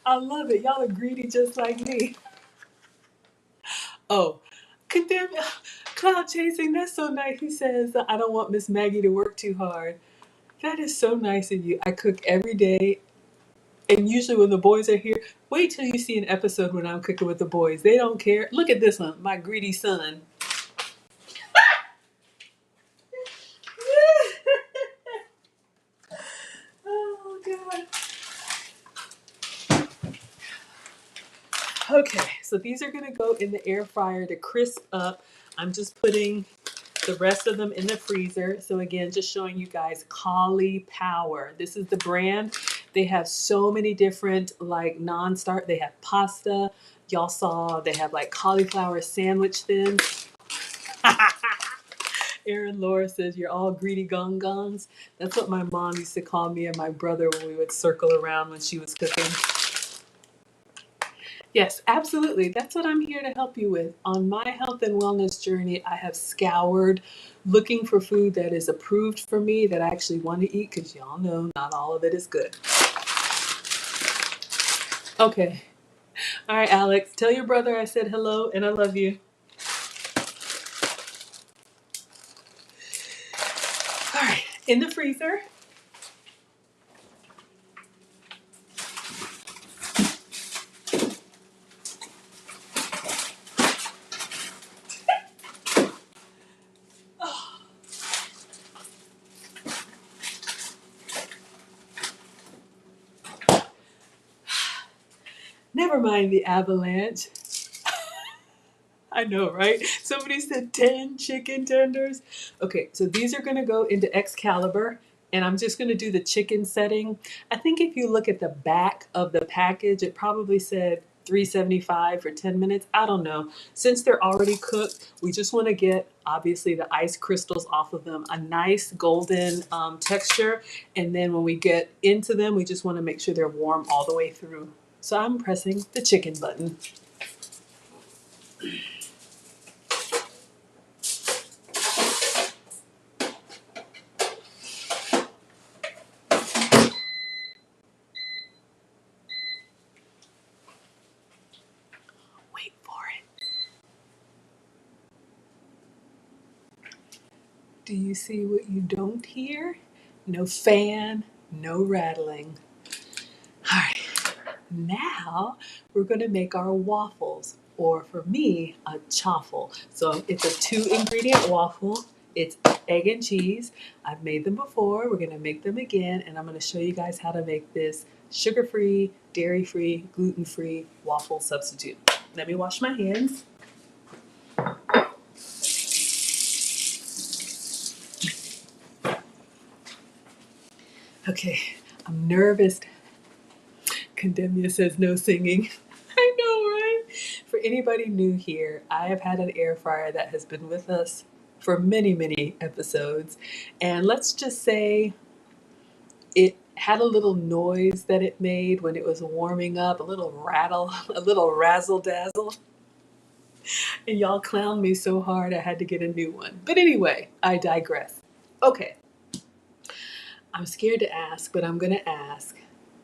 I love it. Y'all are greedy just like me. Oh, condemn cloud chasing. That's so nice. He says, I don't want Miss Maggie to work too hard. That is so nice of you. I cook every day. And usually when the boys are here, wait till you see an episode when I'm cooking with the boys. They don't care. Look at this one, my greedy son. Oh, God. Okay, so these are gonna go in the air fryer to crisp up. I'm just putting the rest of them in the freezer. So again, just showing you guys Cauliflower. This is the brand. They have so many different like non-starch. They have pasta. Y'all saw they have like cauliflower sandwich thins. Erin Laura says you're all greedy gong-gongs. That's what my mom used to call me and my brother when we would circle around when she was cooking. Yes, absolutely. That's what I'm here to help you with. On my health and wellness journey, I have scoured looking for food that is approved for me that I actually want to eat because y'all know not all of it is good. Okay. All right, Alex, tell your brother I said hello and I love you. All right, in the freezer. Never mind the avalanche. I know, right? Somebody said 10 chicken tenders. Okay, so these are gonna go into Excalibur, and I'm just gonna do the chicken setting. I think if you look at the back of the package, it probably said 375 for 10 minutes. I don't know. Since they're already cooked, we just wanna get, obviously, the ice crystals off of them, a nice golden texture, and then when we get into them, we just wanna make sure they're warm all the way through. So I'm pressing the chicken button. Wait for it. Do you see what you don't hear? No fan, no rattling. All right, now we're gonna make our waffles, or for me, a chaffle. So it's a 2-ingredient waffle. It's egg and cheese. I've made them before. We're gonna make them again, and I'm gonna show you guys how to make this sugar-free, dairy-free, gluten-free waffle substitute. Let me wash my hands. Okay, I'm nervous. Condemnia says no singing. I know, right? For anybody new here, I have had an air fryer that has been with us for many, many episodes. And let's just say it had a little noise that it made when it was warming up, a little rattle, a little razzle dazzle. And y'all clowned me so hard I had to get a new one. But anyway, I digress. Okay, I'm scared to ask, but I'm gonna ask.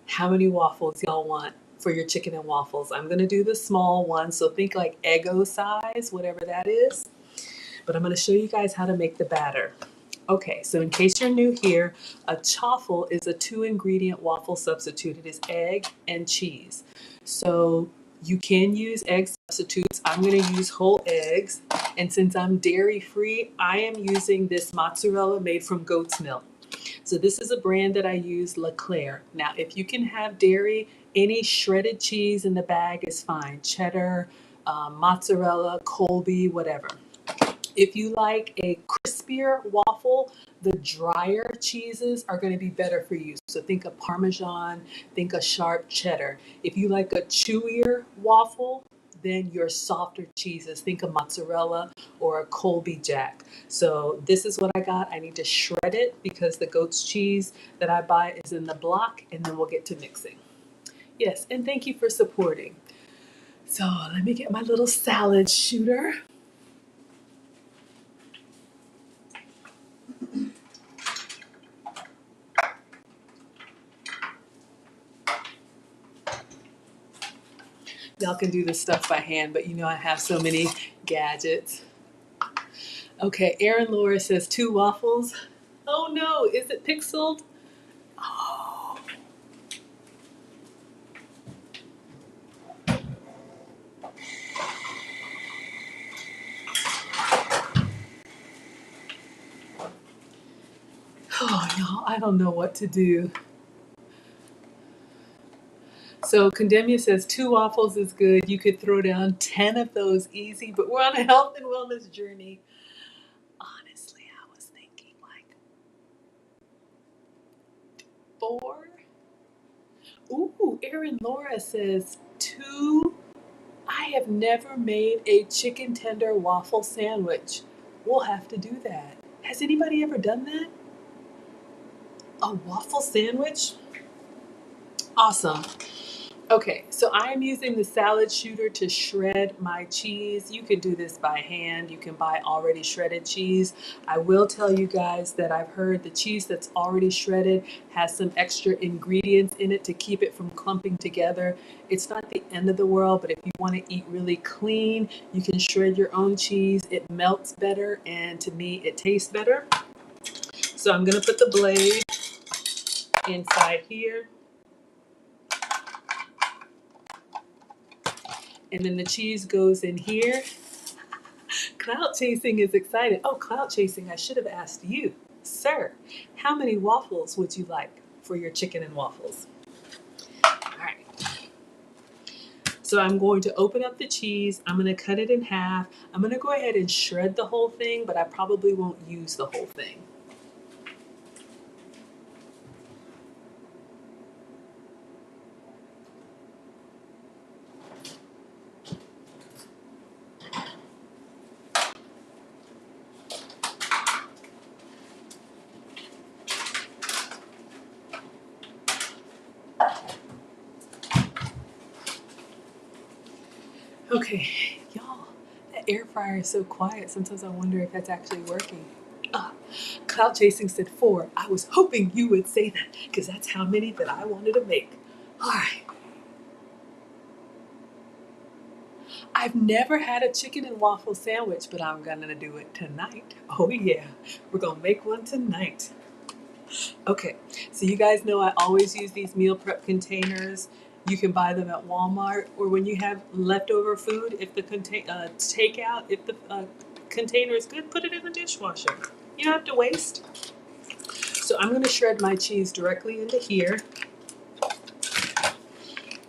How many waffles y'all want for your chicken and waffles? I'm gonna do the small one, so think like Eggo size, whatever that is. But I'm gonna show you guys how to make the batter. Okay, so in case you're new here, a chaffle is a 2-ingredient waffle substitute. It is egg and cheese. So you can use egg substitutes. I'm gonna use whole eggs. And since I'm dairy free, I am using this mozzarella made from goat's milk. So this is a brand that I use, Leclerc. Now, if you can have dairy, any shredded cheese in the bag is fine. Cheddar, mozzarella, Colby, whatever. If you like a crispier waffle, the drier cheeses are going to be better for you. So think of Parmesan, think of sharp cheddar. If you like a chewier waffle, then your softer cheeses, think of mozzarella or a Colby Jack. So this is what I got. I need to shred it because the goat's cheese that I buy is in the block, and then we'll get to mixing. Yes, and thank you for supporting. So let me get my little salad shooter. Y'all can do this stuff by hand, but you know I have so many gadgets. Okay, Aaron Laura says 2 waffles. Oh no, is it pixeled? Oh. Oh, y'all, I don't know what to do. So Condemnia says 2 waffles is good. You could throw down 10 of those easy, but we're on a health and wellness journey. Honestly, I was thinking like 4. Ooh, Aaron Laura says 2. I have never made a chicken tender waffle sandwich. We'll have to do that. Has anybody ever done that? A waffle sandwich? Awesome. Okay, so I'm using the salad shooter to shred my cheese. You can do this by hand. You can buy already shredded cheese. I will tell you guys that I've heard the cheese that's already shredded has some extra ingredients in it to keep it from clumping together. It's not the end of the world, but if you want to eat really clean, you can shred your own cheese. It melts better, and to me, it tastes better. So I'm gonna put the blade inside here. And then the cheese goes in here. Cloud chasing is excited. Oh, cloud chasing, I should have asked you. Sir, how many waffles would you like for your chicken and waffles? All right. So I'm going to open up the cheese. I'm going to cut it in half. I'm going to go ahead and shred the whole thing, but I probably won't use the whole thing. Okay, y'all, that air fryer is so quiet. Sometimes I wonder if that's actually working. Cloud Chasing said 4. I was hoping you would say that because that's how many that I wanted to make. All right. I've never had a chicken and waffle sandwich, but I'm gonna do it tonight. Oh yeah, we're gonna make one tonight. Okay, so you guys know I always use these meal prep containers. You can buy them at Walmart, or when you have leftover food, if the takeout, if the container is good, put it in the dishwasher. You don't have to waste. So I'm gonna shred my cheese directly into here.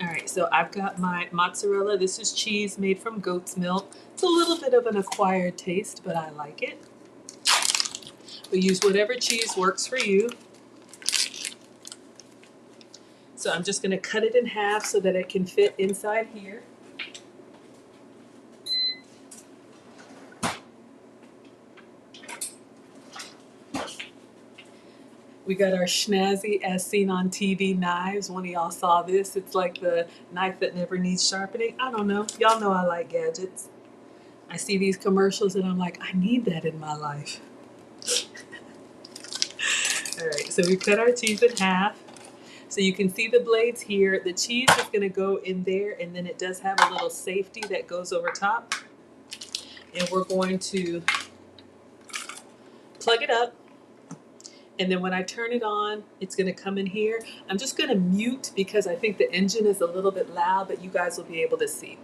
All right, so I've got my mozzarella. This is cheese made from goat's milk. It's a little bit of an acquired taste, but I like it. But use whatever cheese works for you. So I'm just gonna cut it in half so that it can fit inside here. We got our snazzy as seen on TV knives. One of y'all saw this. It's like the knife that never needs sharpening. I don't know. Y'all know I like gadgets. I see these commercials and I'm like, I need that in my life. All right, so we cut our cheese in half. So you can see the blades here. The cheese is gonna go in there and then it does have a little safety that goes over top. And we're going to plug it up. And then when I turn it on, it's gonna come in here. I'm just gonna mute because I think the engine is a little bit loud, but you guys will be able to see.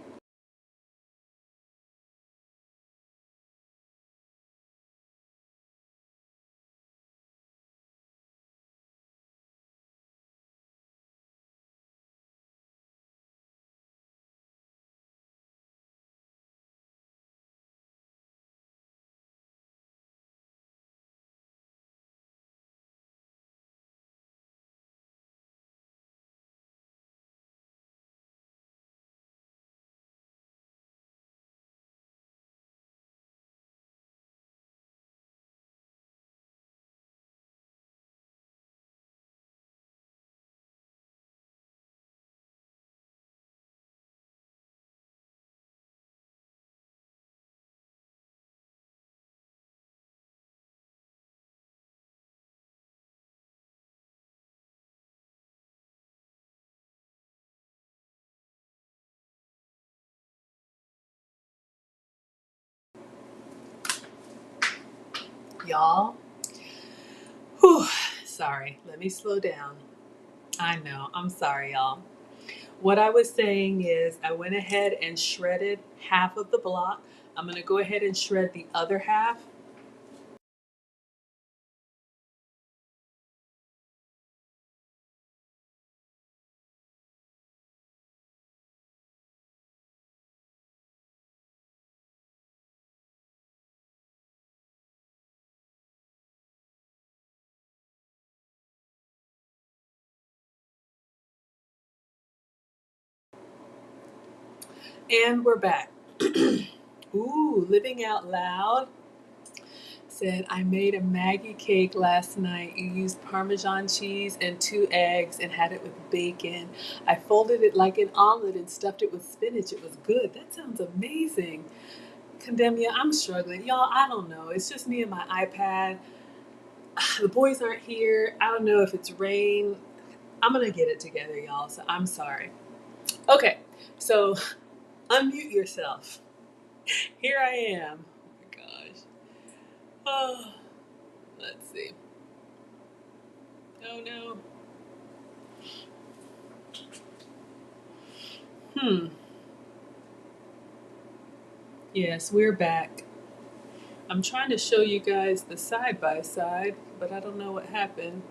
Y'all, whew, sorry, let me slow down. I know, I'm sorry, y'all. What I was saying is I went ahead and shredded half of the block. I'm gonna go ahead and shred the other half. And we're back. Ooh, living out loud said, I made a Maggie cake last night. You used Parmesan cheese and 2 eggs and had it with bacon. I folded it like an omelet and stuffed it with spinach. It was good. That sounds amazing. Condemnia, I'm struggling. Y'all, I don't know. It's just me and my iPad. The boys aren't here. I don't know if it's rain. I'm going to get it together, y'all. So I'm sorry. Okay, so unmute yourself. Here I am. Oh my gosh. Oh, let's see. Oh no. Hmm. Yes, we're back. I'm trying to show you guys the side by side, but I don't know what happened.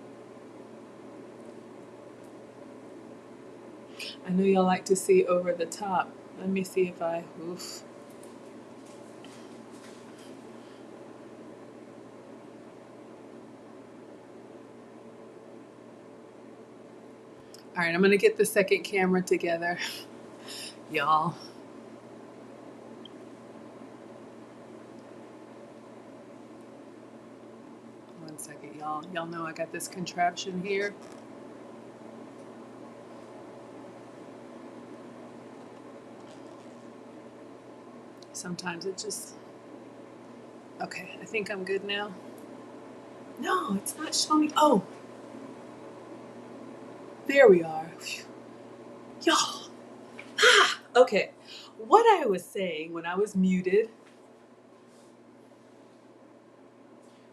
I know y'all like to see over the top. Let me see if I, oof. All right, I'm gonna get the second camera together, y'all. One second, y'all. Y'all know I got this contraption here. Sometimes it just, okay, I think I'm good now. No, it's not showing. Oh, there we are. Whew. Y'all. Okay, what I was saying when I was muted.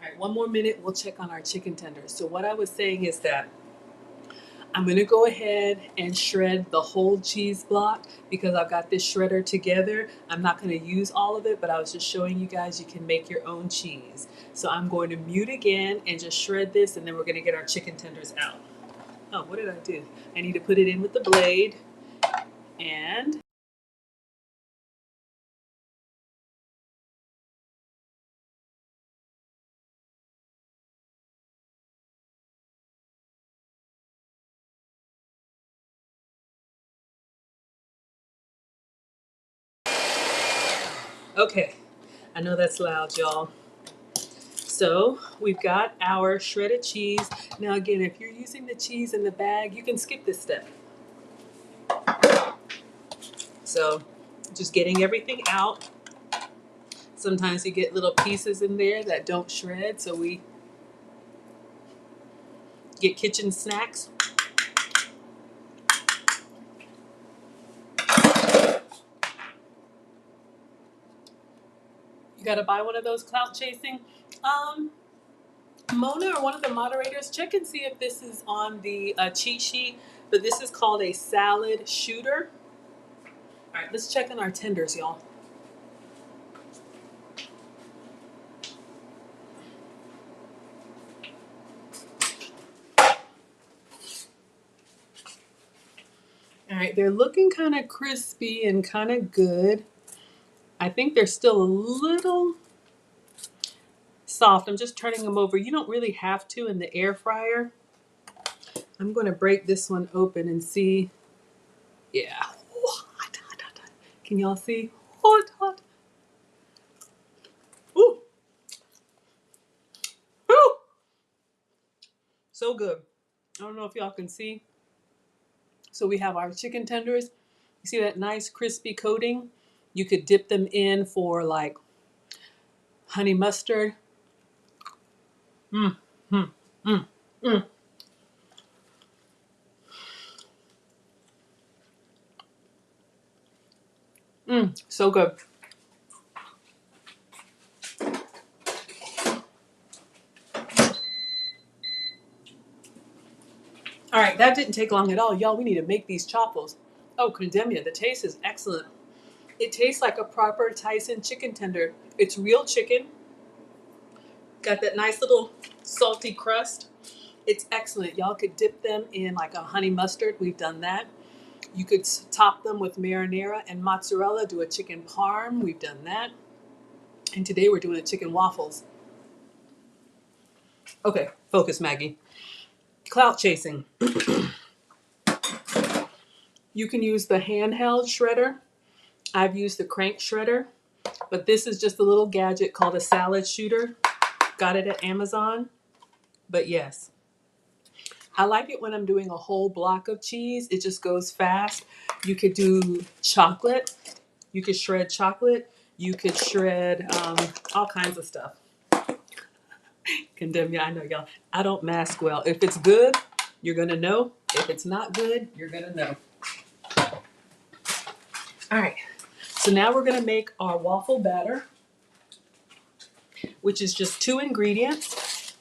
All right, one more minute, we'll check on our chicken tenders. So what I was saying is that I'm gonna go ahead and shred the whole cheese block because I've got this shredder together. I'm not gonna use all of it, but I was just showing you guys you can make your own cheese. So I'm going to mute again and just shred this, and then we're gonna get our chicken tenders out. Oh, what did I do? I need to put it in with the blade and okay. I know that's loud, y'all. So we've got our shredded cheese. Now again, if you're using the cheese in the bag, you can skip this step. So just getting everything out. Sometimes you get little pieces in there that don't shred, so we get kitchen snacks. You gotta buy one of those clout chasing. Mona or one of the moderators, check and see if this is on the cheat sheet, but this is called a salad shooter. All right, let's check on our tenders, y'all. All right, they're looking kind of crispy and kind of good. I think they're still a little soft. I'm just turning them over. You don't really have to in the air fryer. I'm going to break this one open and see. Yeah. Can y'all see? Hot, hot. Ooh. Ooh. So good. I don't know if y'all can see. So we have our chicken tenders. You see that nice crispy coating? You could dip them in for like honey mustard. Mm, mm, mm, mm. So good. All right, that didn't take long at all. Y'all, we need to make these chaffles. Oh, condemnia, the taste is excellent. It tastes like a proper Tyson chicken tender. It's real chicken. Got that nice little salty crust. It's excellent. Y'all could dip them in like a honey mustard. We've done that. You could top them with marinara and mozzarella, do a chicken parm. We've done that. And today we're doing a chicken waffles. Okay, focus, Maggie. Clout chasing. You can use the handheld shredder. I've used the crank shredder, but this is just a little gadget called a salad shooter. Got it at Amazon. But yes, I like it when I'm doing a whole block of cheese. It just goes fast. You could do chocolate. You could shred chocolate. You could shred all kinds of stuff. Condemn ya, I know y'all. I don't mask well. If it's good, you're gonna know. If it's not good, you're gonna know. All right. So now we're gonna make our waffle batter, which is just 2 ingredients: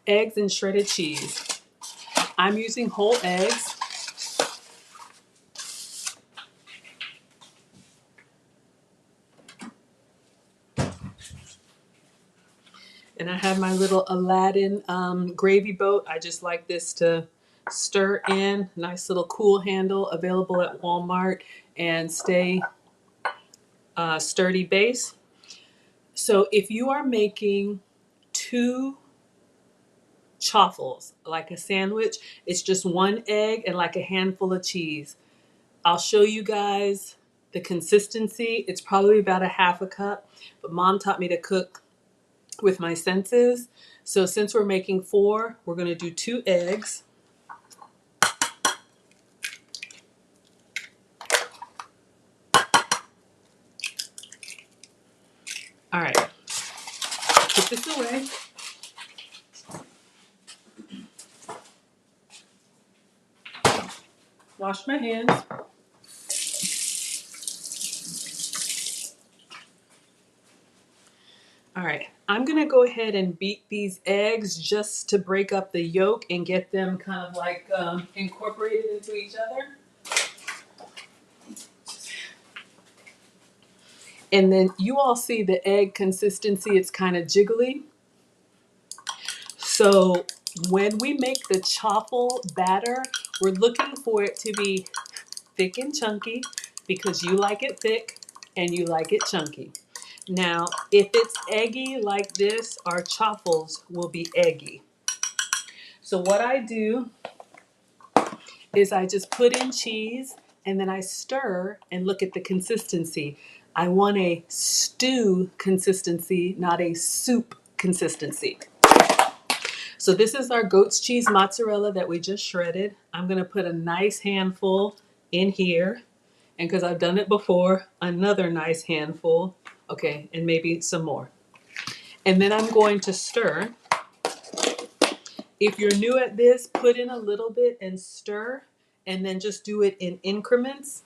eggs and shredded cheese. I'm using whole eggs. And I have my little Aladdin gravy boat. I just like this to stir in. Nice little cool handle available at Walmart. and stay sturdy base. So if you are making 2 chaffles, like a sandwich, it's just 1 egg and like a handful of cheese. I'll show you guys the consistency. It's probably about a half a cup, but Mom taught me to cook with my senses. So since we're making 4, we're going to do 2 eggs. All right, put this away. Wash my hands. All right, I'm gonna go ahead and beat these eggs just to break up the yolk and get them kind of like incorporated into each other. And then you all see the egg consistency, it's kind of jiggly. So when we make the chaffle batter, we're looking for it to be thick and chunky because you like it thick and you like it chunky. Now, if it's eggy like this, our chaffles will be eggy. So what I do is I just put in cheese and then I stir and look at the consistency. I want a stew consistency, not a soup consistency. So this is our goat's cheese mozzarella that we just shredded. I'm gonna put a nice handful in here. And because I've done it before, another nice handful. Okay, and maybe some more. And then I'm going to stir. If you're new at this, put in a little bit and stir, and then just do it in increments.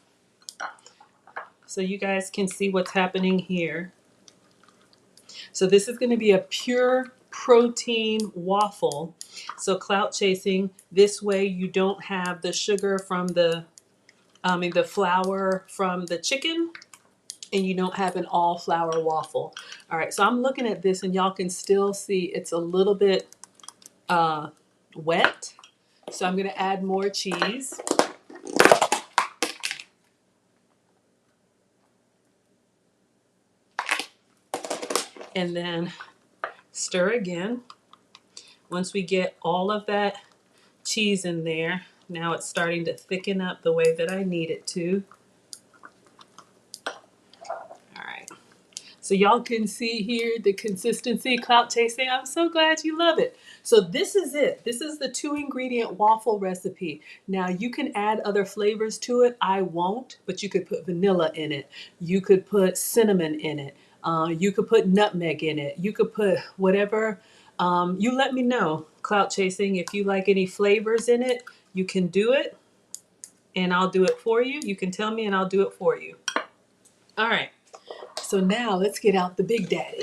So you guys can see what's happening here. So this is going to be a pure protein waffle. So clout chasing, this way you don't have the sugar from the flour from the chicken, and you don't have an all flour waffle. All right, so I'm looking at this and y'all can still see it's a little bit wet. So I'm gonna add more cheese. And then stir again. Once we get all of that cheese in there, now it's starting to thicken up the way that I need it to. All right. So y'all can see here the consistency, clout chasing. I'm so glad you love it. So this is it. This is the 2-ingredient waffle recipe. Now you can add other flavors to it. I won't, but you could put vanilla in it. You could put cinnamon in it. You could put nutmeg in it. You could put whatever. You let me know, clout chasing, if you like any flavors in it, you can do it and I'll do it for you. You can tell me and I'll do it for you. All right. So now let's get out the Big Daddy.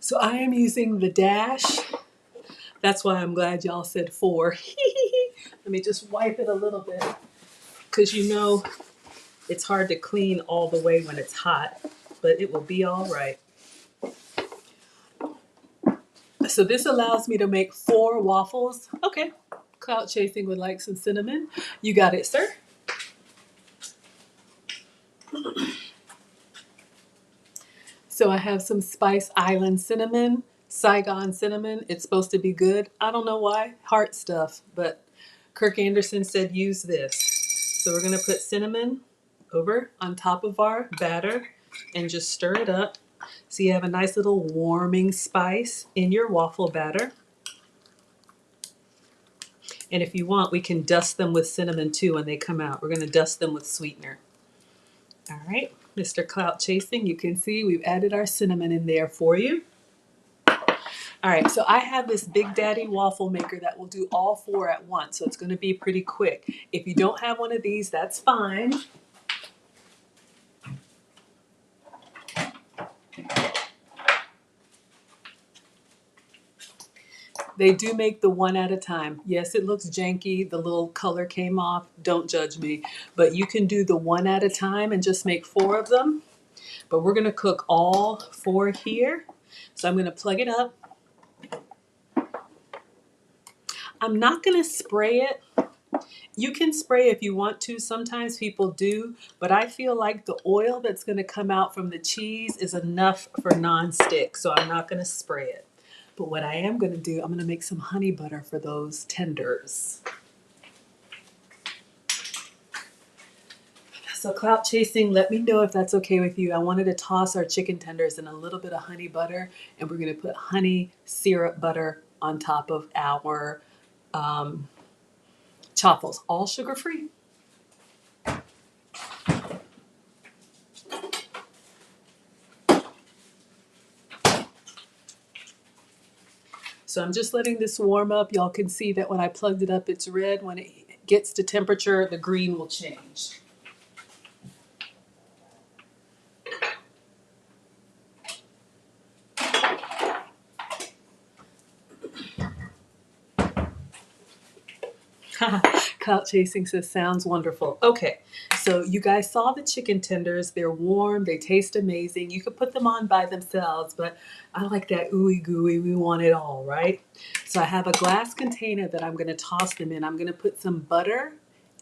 So I am using the Dash. That's why I'm glad y'all said 4. Let me just wipe it a little bit because you know it's hard to clean all the way when it's hot, but it will be all right. So this allows me to make 4 waffles. Okay, clout chasing would like some cinnamon. You got it, sir. So I have some Spice Island cinnamon, Saigon cinnamon. It's supposed to be good. I don't know why, heart stuff, but Kirk Anderson said use this. So we're gonna put cinnamon over on top of our batter and just stir it up. So you have a nice little warming spice in your waffle batter. And if you want, we can dust them with cinnamon too when they come out. We're gonna dust them with sweetener. All right, Mr. Clout Chasing, you can see we've added our cinnamon in there for you. All right, so I have this Big Daddy waffle maker that will do all 4 at once, so it's gonna be pretty quick. If you don't have one of these, that's fine. They do make the 1 at a time. Yes, it looks janky. The little color came off. Don't judge me. But you can do the 1 at a time and just make 4 of them. But we're going to cook all 4 here. So I'm going to plug it up. I'm not going to spray it. You can spray if you want to. Sometimes people do, but I feel like the oil that's going to come out from the cheese is enough for nonstick, so I'm not going to spray it. But what I am going to do, I'm going to make some honey butter for those tenders. So clout chasing, let me know if that's okay with you. I wanted to toss our chicken tenders in a little bit of honey butter, and we're going to put honey syrup butter on top of our chaffles, all sugar-free. So I'm just letting this warm up. Y'all can see that when I plugged it up, it's red. When it gets to temperature, the green will change. Clout chasing says, sounds wonderful. Okay, so you guys saw the chicken tenders. They're warm. They taste amazing. You could put them on by themselves, but I like that ooey gooey. We want it all, right? So I have a glass container that I'm going to toss them in. I'm going to put some butter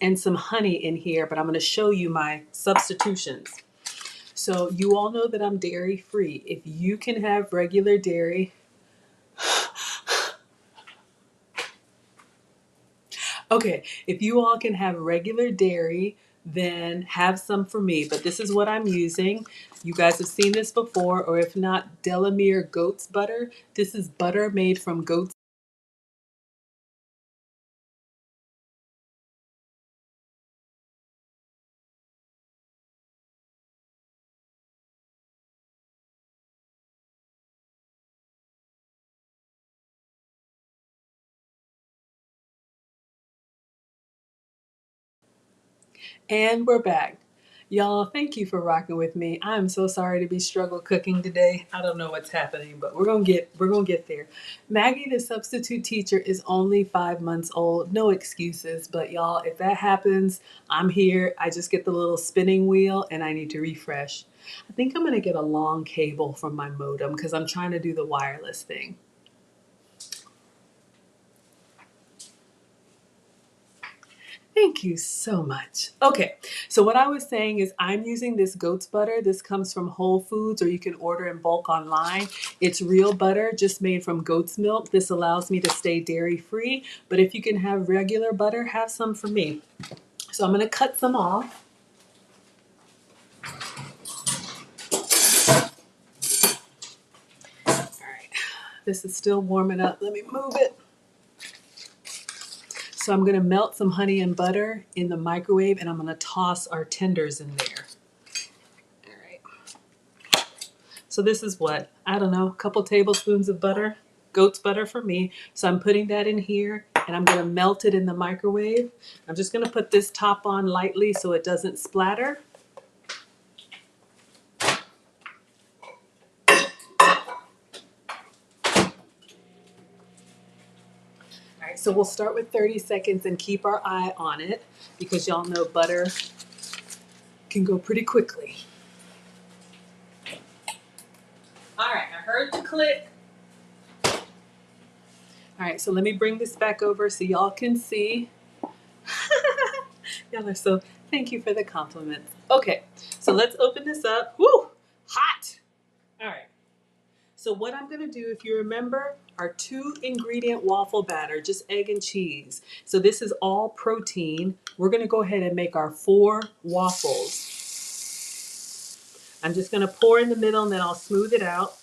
and some honey in here, but I'm going to show you my substitutions. So you all know that I'm dairy free. If you can have regular dairy, okay, if you all can have regular dairy, then have some for me. But this is what I'm using. You guys have seen this before, or if not, Delamere goat's butter. This is butter made from goat's. And we're back. Y'all, thank you for rocking with me. I'm so sorry to be struggle cooking today. I don't know what's happening, but we're gonna get there. Maggie, the substitute teacher, is only 5 months old. No excuses, but y'all, if that happens, I'm here. I just get the little spinning wheel and I need to refresh. I think I'm gonna get a long cable from my modem because I'm trying to do the wireless thing. Thank you so much. Okay, so what I was saying is I'm using this goat's butter. This comes from Whole Foods, or you can order in bulk online. It's real butter, just made from goat's milk. This allows me to stay dairy free, but if you can have regular butter, have some for me. So I'm gonna cut some off. All right, this is still warming up. Let me move it. So I'm gonna melt some honey and butter in the microwave, and I'm gonna toss our tenders in there. All right. So this is what, I don't know, a couple tablespoons of butter, goat's butter for me. So I'm putting that in here and I'm gonna melt it in the microwave. I'm just gonna put this top on lightly so it doesn't splatter. All right, so we'll start with 30 seconds and keep our eye on it because y'all know butter can go pretty quickly. All right, I heard the click. All right, so let me bring this back over so y'all can see. Y'all are so, thank you for the compliments. Okay, so let's open this up. Woo, hot. All right. So what I'm gonna do, if you remember, our 2-ingredient waffle batter, just egg and cheese. So this is all protein. We're gonna go ahead and make our 4 waffles. I'm just gonna pour in the middle and then I'll smooth it out.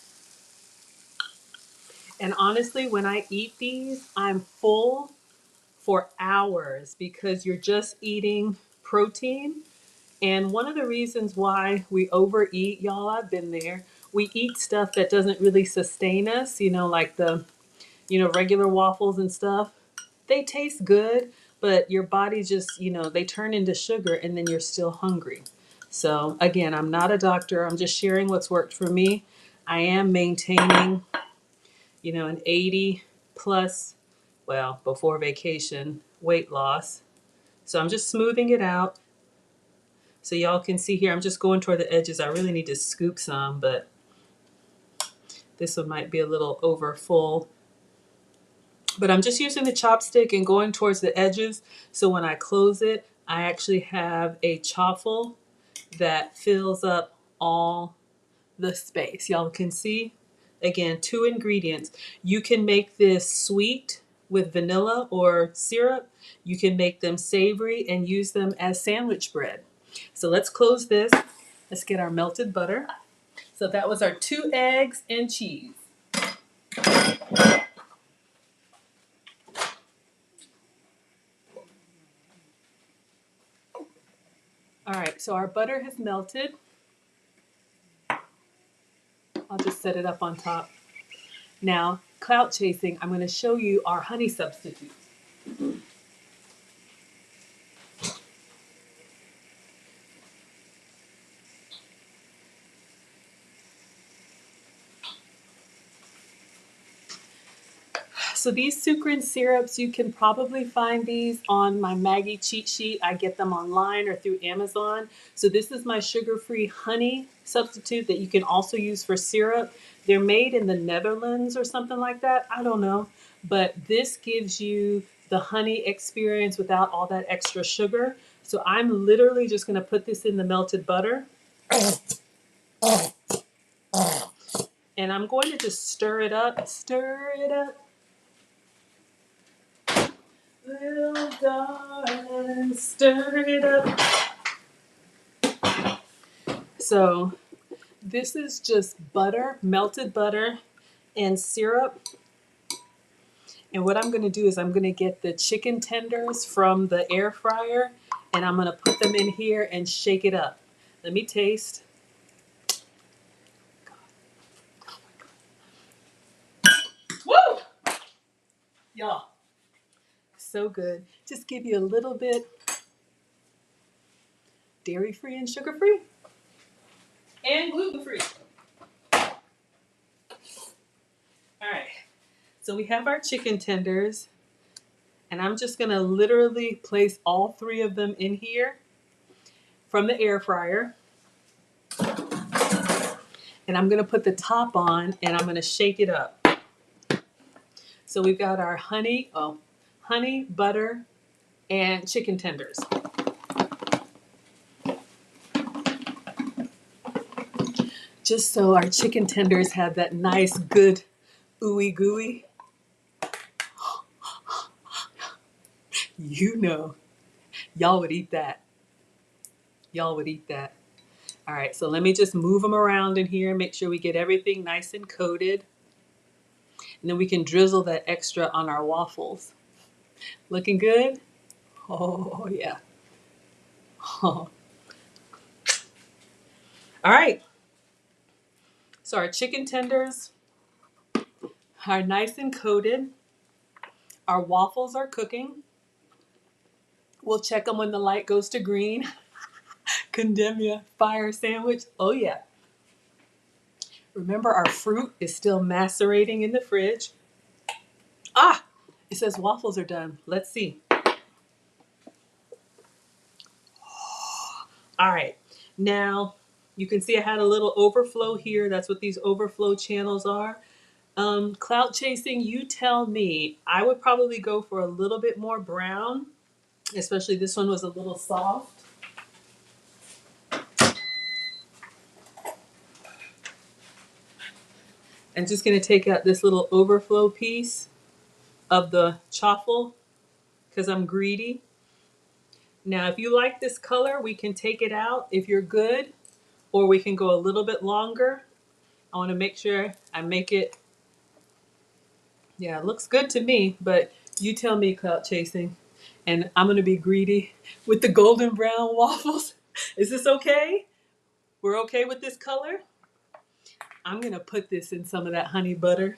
And honestly, when I eat these, I'm full for hours because you're just eating protein. And one of the reasons why we overeat, y'all, I've been there, we eat stuff that doesn't really sustain us, like the, regular waffles and stuff. They taste good, but your body just, they turn into sugar and then you're still hungry. So again, I'm not a doctor. I'm just sharing what's worked for me. I am maintaining, an 80 plus, well, before vacation, weight loss. So I'm just smoothing it out. So y'all can see here, I'm just going toward the edges. I really need to scoop some, but This one might be a little over full. But I'm just using the chopstick and going towards the edges. So when I close it, I actually have a chaffle that fills up all the space. Y'all can see, again, 2 ingredients. You can make this sweet with vanilla or syrup. You can make them savory and use them as sandwich bread. So let's close this. Let's get our melted butter. So that was our 2 eggs and cheese. All right, so our butter has melted. I'll just set it up on top. Now, clout chasing, I'm going to show you our honey substitute. So these sucrin syrups, you can probably find these on my Maggie cheat sheet. I get them online or through Amazon. So this is my sugar-free honey substitute that you can also use for syrup. They're made in the Netherlands or something like that. I don't know. But this gives you the honey experience without all that extra sugar. So I'm literally just going to put this in the melted butter. And I'm going to just stir it up. Stir it up. Little darling, stir it up. So this is just butter, melted butter, and syrup. And what I'm going to do is I'm going to get the chicken tenders from the air fryer, and I'm going to put them in here and shake it up. Let me taste. Woo! Y'all, so good. Just give you a little bit dairy-free and sugar-free and gluten-free. All right, so we have our chicken tenders, and I'm just going to literally place all 3 of them in here from the air fryer. And I'm going to put the top on, and I'm going to shake it up. So we've got our honey, butter, and chicken tenders. Just so our chicken tenders have that nice, good, ooey gooey. You know, y'all would eat that. Y'all would eat that. All right, so let me just move them around in here and make sure we get everything nice and coated. And then we can drizzle that extra on our waffles. Looking good? Oh, yeah. Oh. All right. So our chicken tenders are nice and coated. Our waffles are cooking. We'll check them when the light goes to green. Condemn ya, fire sandwich. Oh yeah. Remember, our fruit is still macerating in the fridge. Ah, it says waffles are done. Let's see. All right. Now, you can see I had a little overflow here. That's what these overflow channels are. Clout chasing, you tell me. I would probably go for a little bit more brown, especially this one was a little soft. I'm just going to take out this little overflow piece of the chaffle because I'm greedy. Now, if you like this color, we can take it out if you're good, or we can go a little bit longer. I want to make sure I make it. Yeah, it looks good to me, but you tell me, clout chasing. And I'm going to be greedy with the golden brown waffles. Is this okay? We're okay with this color? I'm going to put this in some of that honey butter.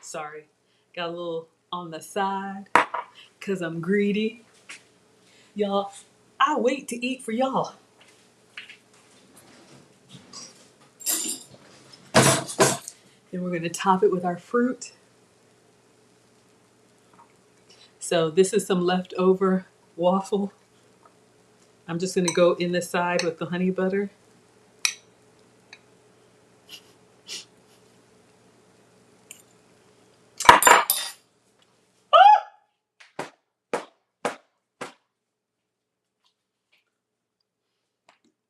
Sorry, got a little on the side because I'm greedy. Y'all, I wait to eat for y'all. Then we're going to top it with our fruit. So this is some leftover waffle. I'm just going to go in the side with the honey butter.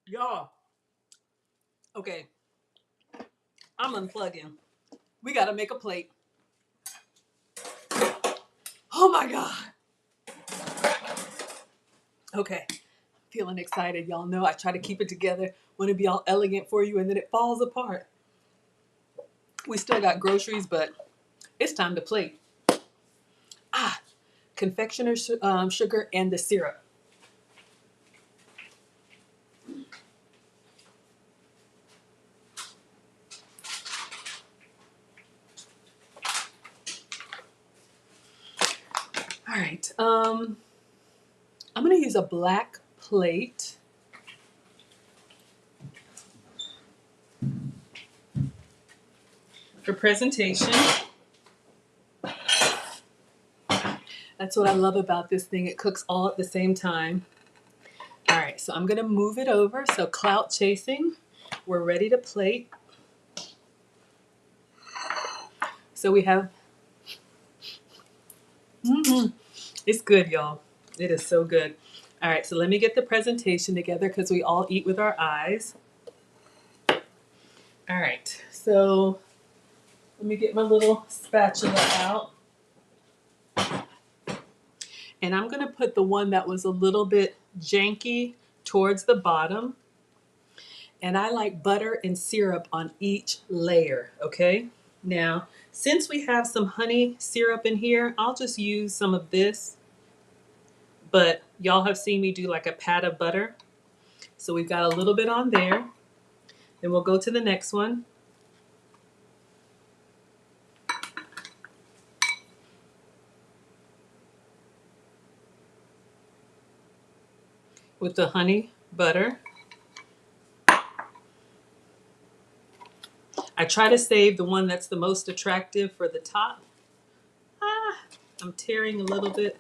Y'all, okay, I'm unplugging. We gotta make a plate. Oh my God. Okay, feeling excited. Y'all know I try to keep it together, want to be all elegant for you, and then it falls apart. We still got groceries, but it's time to plate. Ah, confectioner's sugar and the syrup. All right. I'm gonna use a black plate. For presentation. That's what I love about this thing. It cooks all at the same time. All right, so I'm gonna move it over. So clout chasing, we're ready to plate. So we have, it's good, y'all. It is so good. All right, so let me get the presentation together because we all eat with our eyes. All right, so let me get my little spatula out. And I'm gonna put the one that was a little bit janky towards the bottom. And I like butter and syrup on each layer, okay? Now, since we have some honey syrup in here, I'll just use some of this. But y'all have seen me do like a pat of butter. So we've got a little bit on there. Then we'll go to the next one. With the honey butter. I try to save the one that's the most attractive for the top. Ah, I'm tearing a little bit.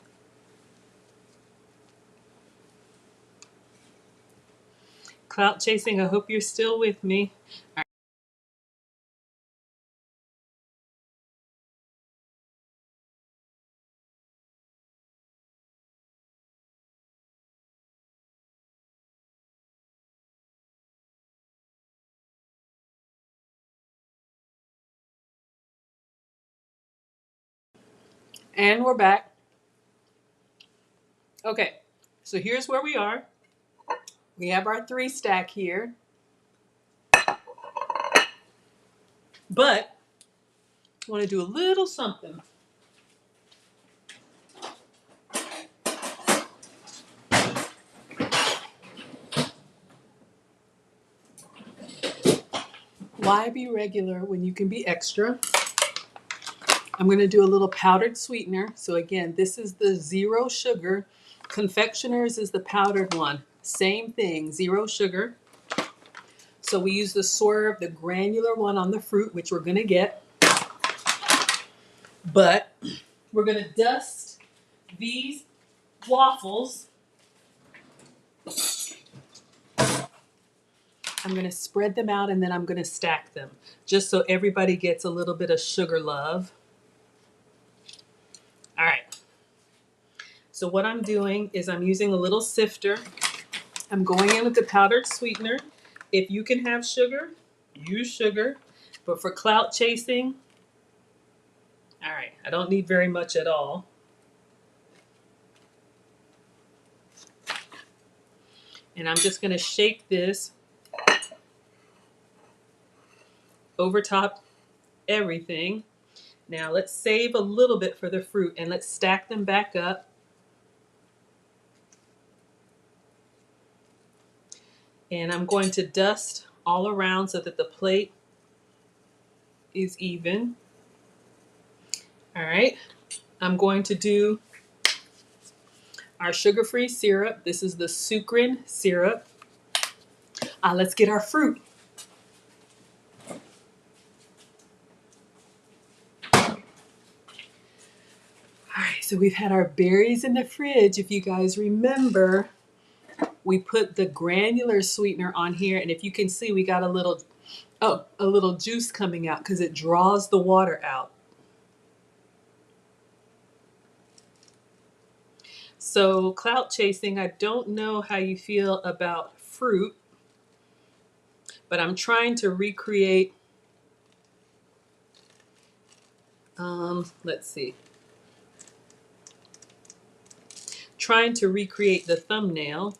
Clout chasing, I hope you're still with me. All right. And we're back. Okay, so here's where we are. We have our 3 stack here. But I want to do a little something. Why be regular when you can be extra? I'm going to do a little powdered sweetener. So again, this is the 0 sugar. Confectioners is the powdered one. Same thing, 0 sugar. So we use the swerve, the granular one on the fruit, which we're going to get. But we're going to dust these waffles. I'm going to spread them out and then I'm going to stack them just so everybody gets a little bit of sugar love. All right. So what I'm doing is I'm using a little sifter. I'm going in with the powdered sweetener. If you can have sugar, use sugar. But for clout chasing, all right, I don't need very much at all. And I'm just going to shake this over top everything. Now let's save a little bit for the fruit and let's stack them back up. And I'm going to dust all around so that the plate is even. All right, I'm going to do our sugar-free syrup. This is the sucrin syrup. Let's get our fruit. All right, so we've had our berries in the fridge. If you guys remember, we put the granular sweetener on here, and if you can see, we got a little juice coming out because it draws the water out. So clout chasing, I don't know how you feel about fruit. but I'm trying to recreate, let's see, trying to recreate the thumbnail.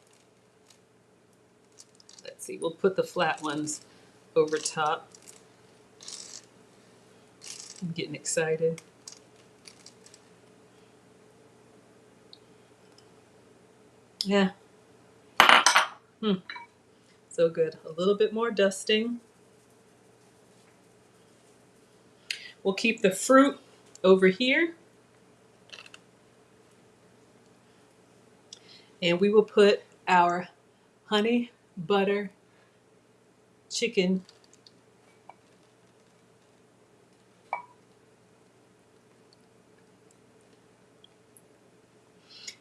Let's see, we'll put the flat ones over top. I'm getting excited. Yeah. So good. A little bit more dusting. We'll keep the fruit over here. And we will put our honey butter chicken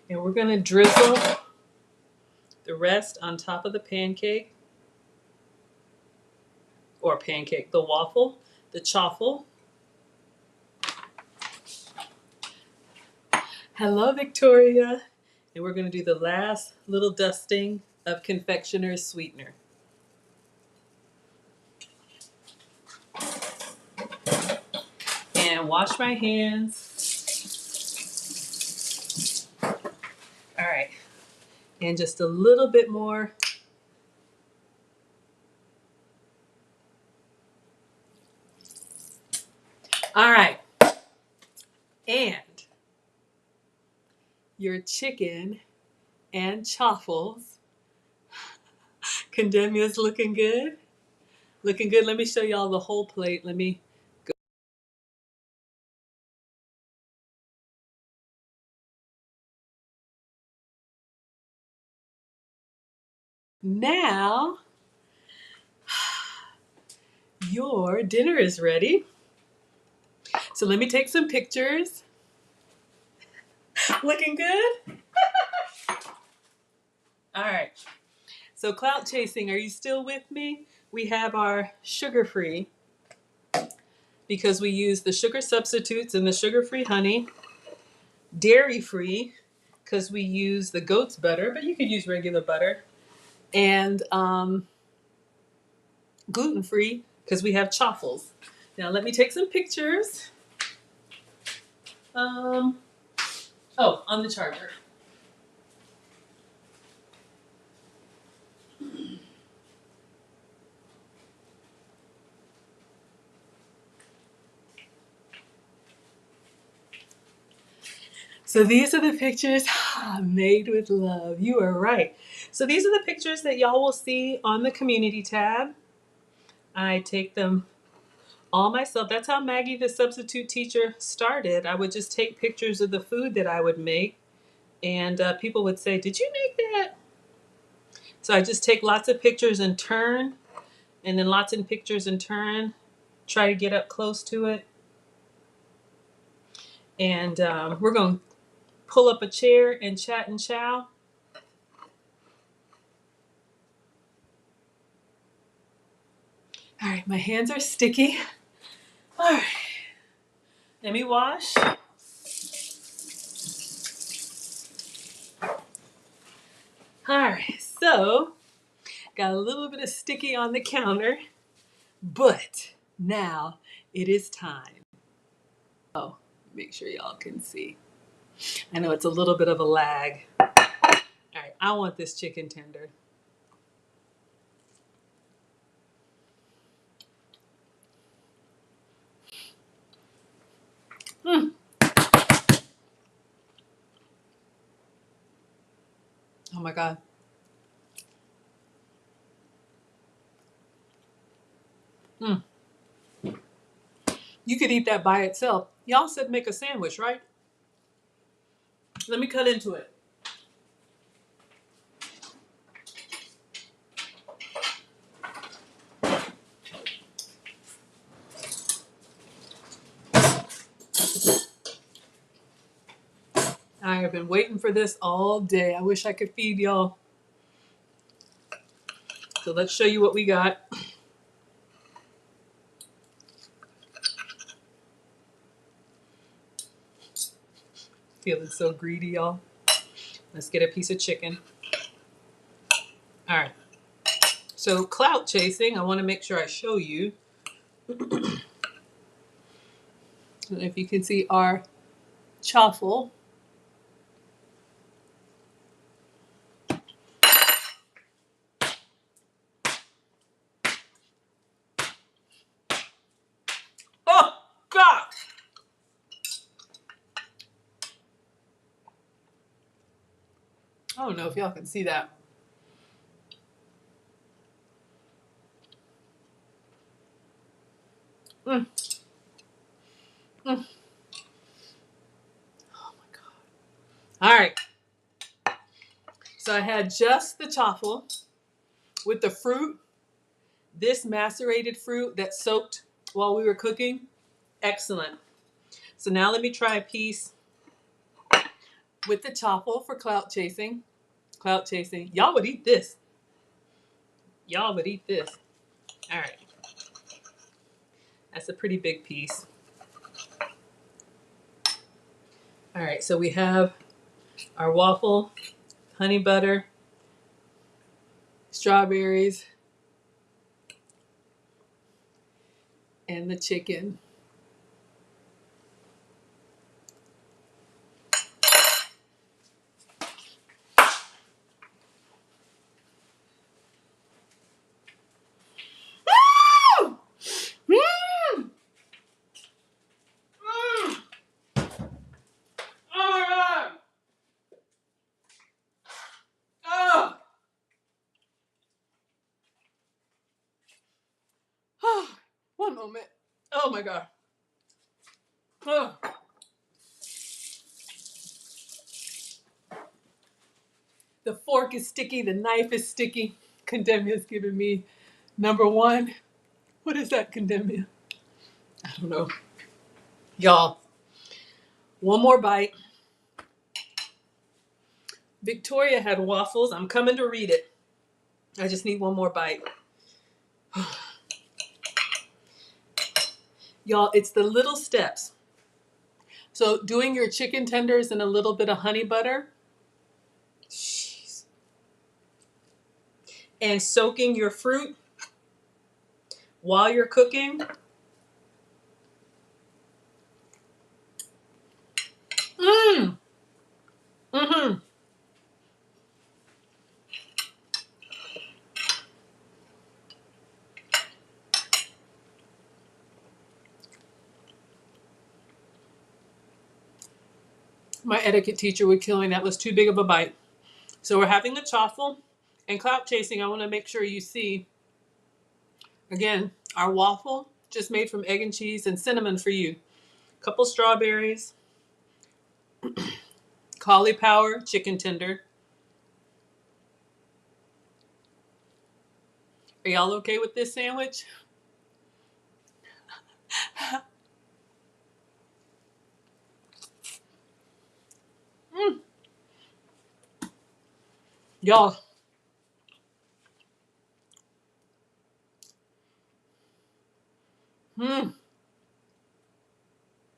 and we're going to drizzle the rest on top of the pancake or pancake, the waffle, the chaffle. Hello, Victoria. And we're going to do the last little dusting of confectioner's sweetener. And wash my hands. All right. And just a little bit more. All right. And your chicken and chaffles. Condemia's looking good. Looking good. Let me show y'all the whole plate. Let me go. Now, your dinner is ready. So let me take some pictures. Looking good? All right. So clout chasing, are you still with me? We have our sugar-free because we use the sugar substitutes and the sugar-free honey. Dairy-free because we use the goat's butter, but you could use regular butter. And gluten-free because we have chaffles. Now let me take some pictures. On the charger. So these are the pictures made with love. You are right. So these are the pictures that y'all will see on the community tab. I take them all myself. That's how Maggie, the substitute teacher, started. I would just take pictures of the food that I would make, and people would say, "Did you make that?" So I just take lots of pictures and turn, and then lots of pictures and turn, try to get up close to it. And we're going to pull up a chair and chat and chow. All right, my hands are sticky. All right, let me wash. All right, so got a little bit of sticky on the counter, but now it is time. Oh, make sure y'all can see. I know it's a little bit of a lag. All right, I want this chicken tender. Mm. Oh my God. Mm. You could eat that by itself. Y'all said make a sandwich, right? Let me cut into it. I have been waiting for this all day. I wish I could feed y'all. So let's show you what we got. Feeling so greedy, y'all. Let's get a piece of chicken. All right. So clout chasing, I want to make sure I show you. If you can see our chaffle. Oh, God! I don't know if y'all can see that. Mm. Mm. Oh my God. All right. So I had just the chaffle with the fruit, this macerated fruit that soaked while we were cooking. Excellent. So now let me try a piece with the chaffle for clout chasing. Clout chasing. Y'all would eat this. Y'all would eat this. All right. That's a pretty big piece. All right. So we have our waffle, honey butter, strawberries, and the chicken. Mm! Mm! Mm! Oh my God! Oh! Oh! One moment. Oh my God. Oh. The fork is sticky. The knife is sticky. Condemnia is giving me number one. What is that, Condemnia? I don't know. Y'all, one more bite. Victoria had waffles. I'm coming to read it. I just need one more bite. Y'all, it's the little steps. So doing your chicken tenders in a little bit of honey butter. Jeez. And soaking your fruit while you're cooking. Mmm. Mm-hmm. My etiquette teacher would kill me. That was too big of a bite. So we're having the chaffle and clout chasing. I want to make sure you see, again, our waffle just made from egg and cheese and cinnamon for you. Couple strawberries, cauliflower chicken tender. Are y'all okay with this sandwich? Mm. Y'all. Mm.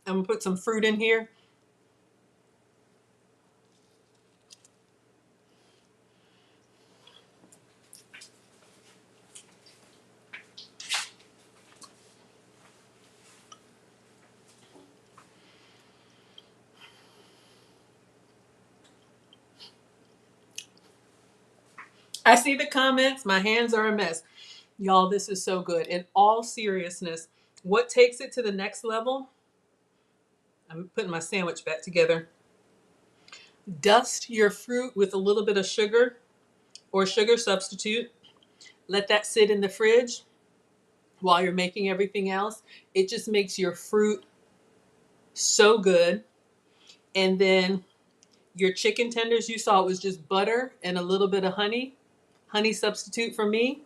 I'm gonna put some fruit in here. I see the comments. My hands are a mess. Y'all, this is so good. In all seriousness, what takes it to the next level? I'm putting my sandwich back together. Dust your fruit with a little bit of sugar or sugar substitute. Let that sit in the fridge while you're making everything else. It just makes your fruit so good. And then your chicken tenders, you saw it was just butter and a little bit of honey. Honey substitute for me.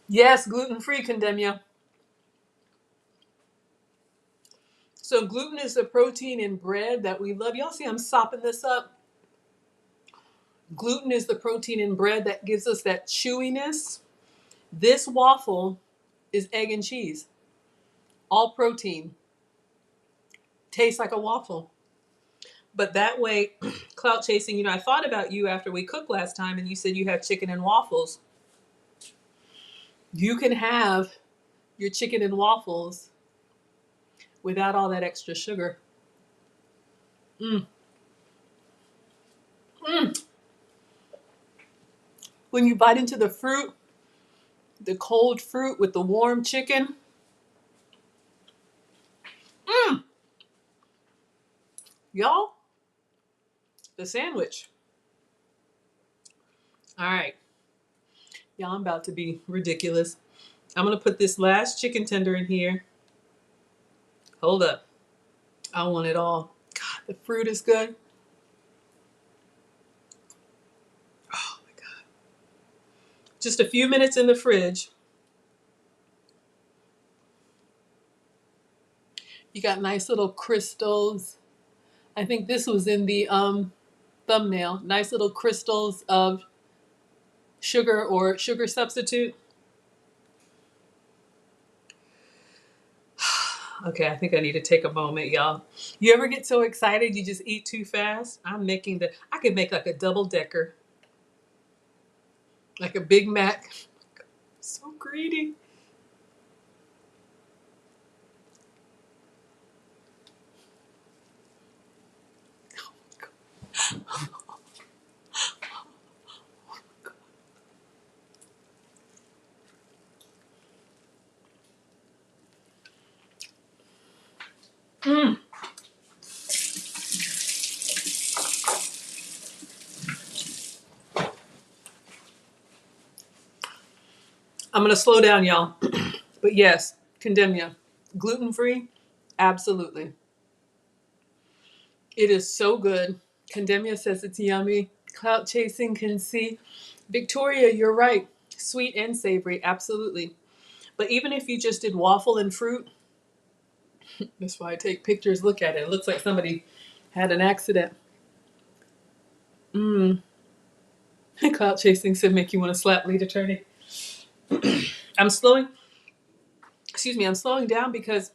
Yes, gluten-free, Condemnia. So gluten is the protein in bread that we love. Y'all see I'm sopping this up? Gluten is the protein in bread that gives us that chewiness. This waffle is egg and cheese. All protein. Tastes like a waffle. But that way, clout chasing, I thought about you after we cooked last time and you said you have chicken and waffles. You can have your chicken and waffles without all that extra sugar. Mm. Mm. When you bite into the fruit, the cold fruit with the warm chicken. Mm. Y'all, the sandwich. All right. Y'all, I'm about to be ridiculous. I'm going to put this last chicken tender in here. Hold up. I want it all. God, the fruit is good. Oh my God. Just a few minutes in the fridge. You got nice little crystals. I think this was in the thumbnail. Nice little crystals of sugar or sugar substitute. Okay, I think I need to take a moment, y'all. You ever get so excited you just eat too fast? I could make like a double decker, like a Big Mac. So greedy. Mm. I'm gonna slow down, y'all. But yes, condemnia. Gluten-free? Absolutely. It is so good. Condemnia says it's yummy. Clout chasing can see. Victoria, you're right. Sweet and savory, absolutely. But even if you just did waffle and fruit, that's why I take pictures, look at it. It looks like somebody had an accident. Mmm. Clout chasing should make you want to slap lead attorney. I'm slowing, I'm slowing down because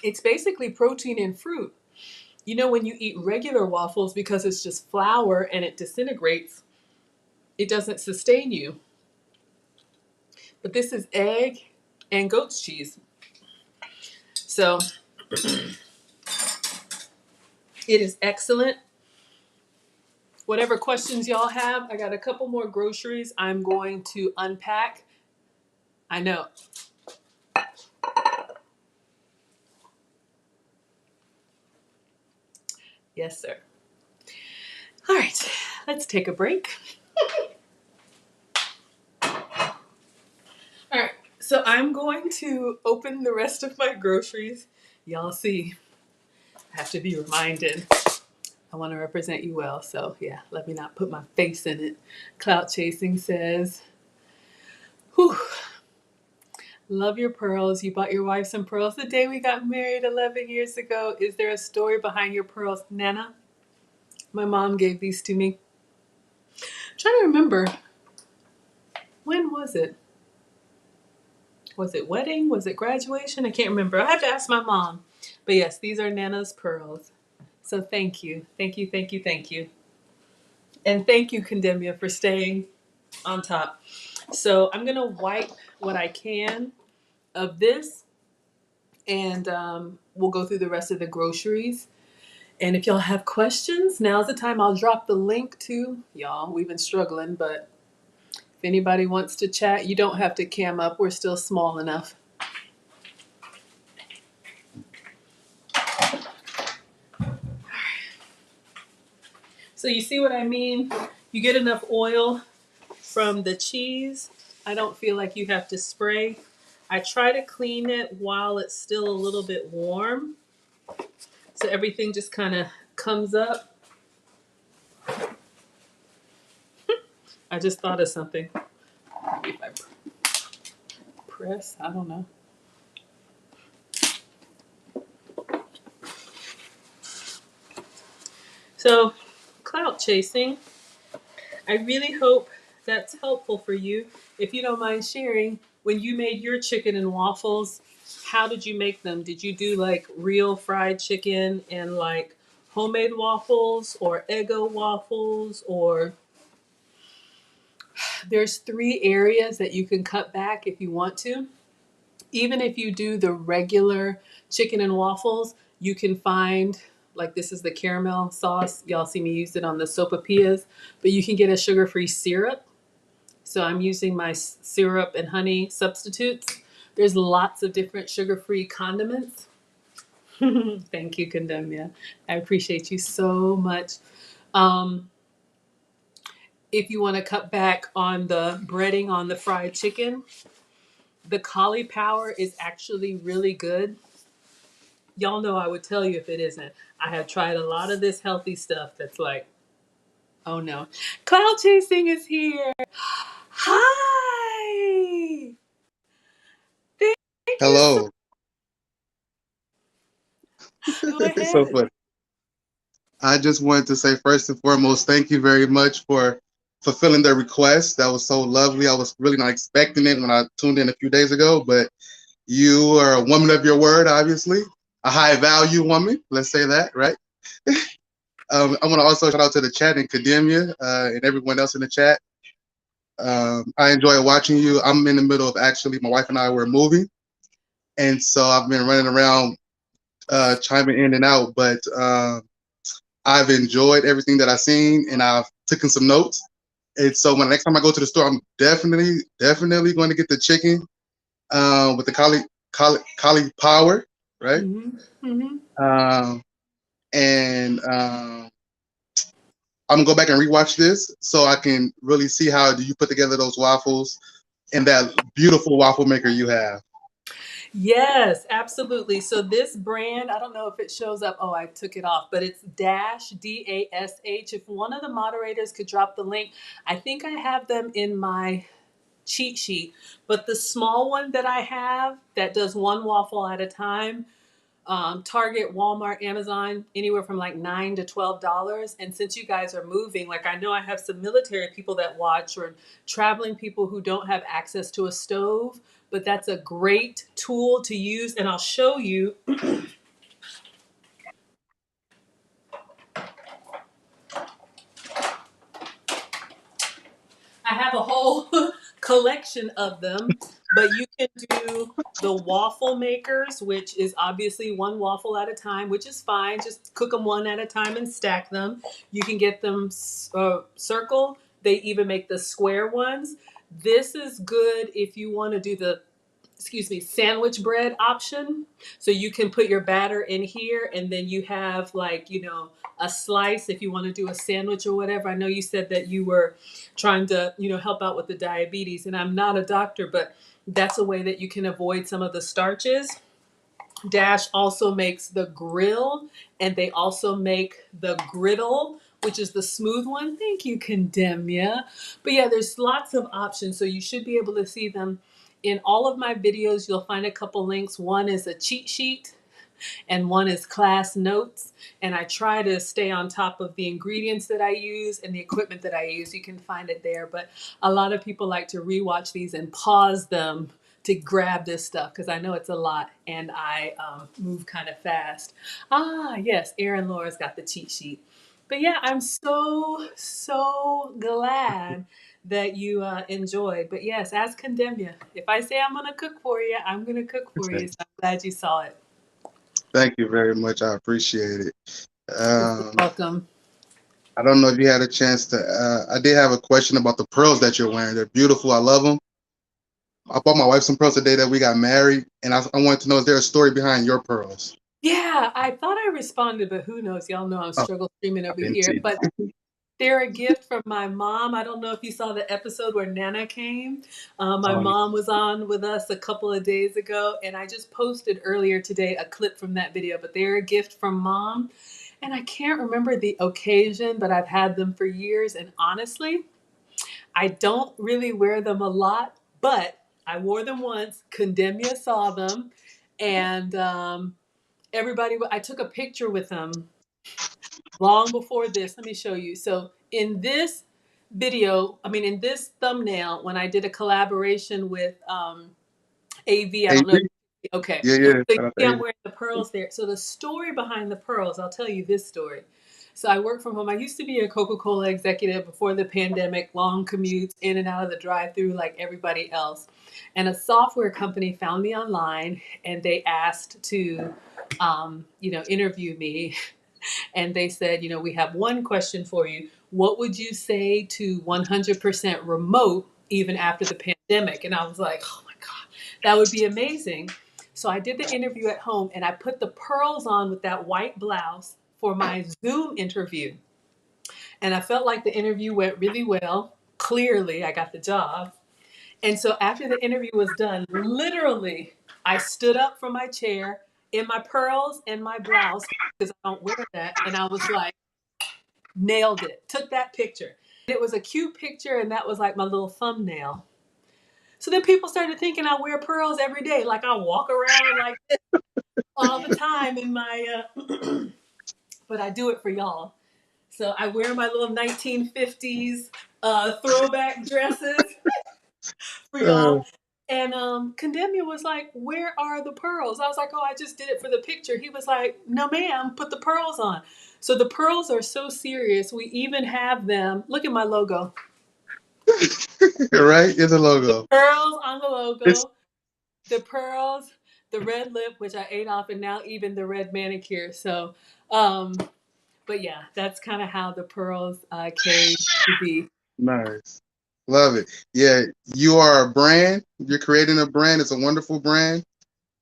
it's basically protein and fruit. When you eat regular waffles, because it's just flour and it disintegrates, it doesn't sustain you. But this is egg and goat's cheese. So it is excellent. Whatever questions y'all have, I got a couple more groceries I'm going to unpack. I know. Yes, sir. All right, let's take a break. All right, so I'm going to open the rest of my groceries. Y'all see, I have to be reminded. I want to represent you well, so yeah, let me not put my face in it. Clout chasing says, whew, love your pearls. You bought your wife some pearls the day we got married 11 years ago. Is there a story behind your pearls, Nana? My mom gave these to me. I'm trying to remember. When was it? Was it wedding? Was it graduation? I can't remember. I have to ask my mom. But yes, these are Nana's pearls. So thank you. Thank you, thank you, thank you. And thank you, Condemnia, for staying on top. So I'm going to wipe what I can of this, and we'll go through the rest of the groceries. And if y'all have questions, now's the time. I'll drop the link to y'all. We've been struggling, but if anybody wants to chat, you don't have to cam up. We're still small enough. So you see what I mean? You get enough oil from the cheese. I don't feel like you have to spray. I try to clean it while it's still a little bit warm, so everything just kind of comes up. I just thought of something. Maybe if I press, I don't know. So, clout chasing. I really hope that's helpful for you. If you don't mind sharing, when you made your chicken and waffles, how did you make them? Did you do like real fried chicken and like homemade waffles or Eggo waffles? Or there's three areas that you can cut back if you want to. Even if you do the regular chicken and waffles, you can find, like, this is the caramel sauce. Y'all see me use it on the sopapillas, but you can get a sugar-free syrup. So I'm using my syrup and honey substitutes. There's lots of different sugar-free condiments. Thank you, Condemnia. I appreciate you so much. Um, if you want to cut back on the breading on the fried chicken, the cauliflower is actually really good. Y'all know I would tell you if it isn't. I have tried a lot of this healthy stuff that's like, oh no. Cloud chasing is here. Hi. Thank you so Hello. Go It's so ahead. funny. I just wanted to say first and foremost, thank you very much for fulfilling the request. That was so lovely. I was really not expecting it when I tuned in a few days ago, but you are a woman of your word, obviously, a high value woman. Let's say that, right? I want to also shout out to the chat and Academia and everyone else in the chat. I enjoy watching you. I'm in the middle of actually, my wife and I were moving, and so I've been running around chiming in and out, but I've enjoyed everything that I've seen, and I've taken some notes. And so when next time I go to the store, I'm definitely going to get the chicken with the cauliflower, right? Mm-hmm. Mm-hmm. Um, and I'm gonna go back and rewatch this so I can really see how do you put together those waffles and that beautiful waffle maker you have. Yes, absolutely. So this brand, I don't know if it shows up. Oh, I took it off, but it's Dash, DASH. If one of the moderators could drop the link, I think I have them in my cheat sheet. But the small one that I have that does one waffle at a time, Target, Walmart, Amazon, anywhere from like $9 to $12. And since you guys are moving, like, I know I have some military people that watch, or traveling people who don't have access to a stove, but that's a great tool to use. And I'll show you. I have a whole collection of them, but you can do the waffle makers, which is obviously one waffle at a time, which is fine. Just cook them one at a time and stack them. You can get them circle. They even make the square ones. This is good if you want to do the, excuse me, sandwich bread option. So you can put your batter in here, and then you have, like, a slice if you want to do a sandwich or whatever. I know you said that you were trying to, help out with the diabetes, and I'm not a doctor, but that's a way that you can avoid some of the starches. Dash also makes the grill, and they also make the griddle, which is the smooth one. Thank you, Condemnia. But yeah, there's lots of options, so you should be able to see them in all of my videos. You'll find a couple links. One is a cheat sheet, and one is class notes. And I try to stay on top of the ingredients that I use and the equipment that I use. You can find it there. But a lot of people like to rewatch these and pause them to grab this stuff, because I know it's a lot, and I move kind of fast. Ah, yes, Erin Laura's got the cheat sheet. But yeah, I'm so glad that you enjoyed. But yes, ask Condemnia. If I say I'm going to cook for you, I'm going to cook for you. So I'm glad you saw it. Thank you very much. I appreciate it. You're Um, welcome. I don't know if you had a chance to. I did have a question about the pearls that you're wearing. They're beautiful. I love them. I bought my wife some pearls the day that we got married, and I wanted to know, is there a story behind your pearls? Yeah, I thought I responded, but who knows? Y'all know I'm Oh, struggle streaming I over didn't here. see But they're a gift from my mom. I don't know if you saw the episode where Nana came. My that. mom was on with us a couple of days ago, and I just posted earlier today a clip from that video. But they're a gift from mom, and I can't remember the occasion, but I've had them for years. And honestly, I don't really wear them a lot, but I wore them once. Condemnia saw them, and everybody, I took a picture with them long before this. Let me show you. So in this, video, I mean, in this thumbnail, when I did a collaboration with AV, I don't know. AV? Okay. Yeah, yeah. So you Shout out to see I'm AV. wearing the pearls there. So the story behind the pearls, I'll tell you this story. So I work from home. I used to be a Coca-Cola executive before the pandemic, long commutes in and out of the drive-through like everybody else. And a software company found me online and they asked to, interview me. And they said, we have one question for you. What would you say to 100% remote even after the pandemic? And I was like, oh my God, that would be amazing. So I did the interview at home and I put the pearls on with that white blouse for my Zoom interview. And I felt like the interview went really well. Clearly, I got the job. And so after the interview was done, literally, I stood up from my chair in my pearls and my blouse because I don't wear that. And I was like, nailed it. Took that picture. It was a cute picture, and that was like my little thumbnail. So then people started thinking I wear pearls every day. Like I walk around like this all the time in my, but I do it for y'all. So I wear my little 1950s throwback dresses for Uh, y'all. And Condemnia was like, "Where are the pearls?" I was like, "Oh, I just did it for the picture." He was like, "No, ma'am, put the pearls on." So the pearls are so serious. We even have them. Look at my logo. right? It's a The logo. pearls on the It's logo. The pearls, the red lip, which I ate off, and now even the red manicure. So, um, but yeah, that's kind of how the pearls came to be. nice. Love it. Yeah, you are a brand. You're creating a brand. It's a wonderful brand.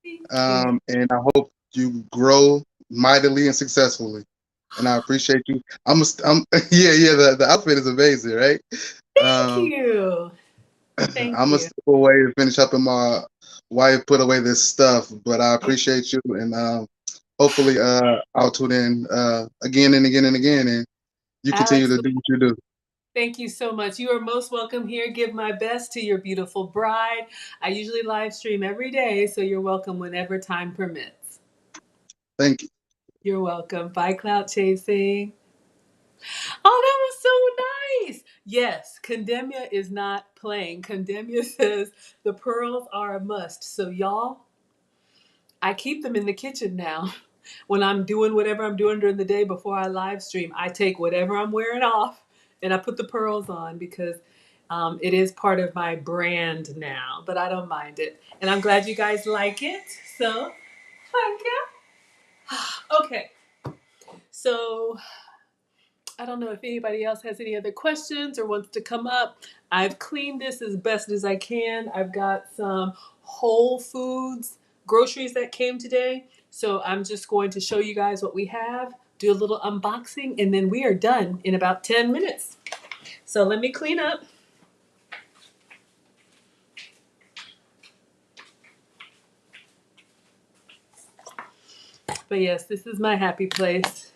Thank you. And I hope you grow mightily and successfully. And I appreciate you. Yeah, yeah. The outfit is amazing, right? Thank Um, you. I'm Thank gonna you. step away to finish up in my wife put away this stuff, but I appreciate you, and hopefully, I'll tune in again and again and again, and you continue Alex, to do what you do. thank you so much. You are most welcome here. Give my best to your beautiful bride. I usually live stream every day, so you're welcome whenever time permits. Thank you. You're welcome. Bye, Cloud Chasing. Oh, that was so nice. Yes, Condemnia is not playing. Condemnia says the pearls are a must. So, y'all, I keep them in the kitchen now. When I'm doing whatever I'm doing during the day before I live stream, I take whatever I'm wearing off and I put the pearls on because it is part of my brand now, but I don't mind it. And I'm glad you guys like it. So, thank you. Okay, so I don't know if anybody else has any other questions or wants to come up. I've cleaned this as best as I can. I've got some Whole Foods groceries that came today. So I'm just going to show you guys what we have, do a little unboxing, and then we are done in about 10 minutes. So let me clean up. But yes, this is my happy place.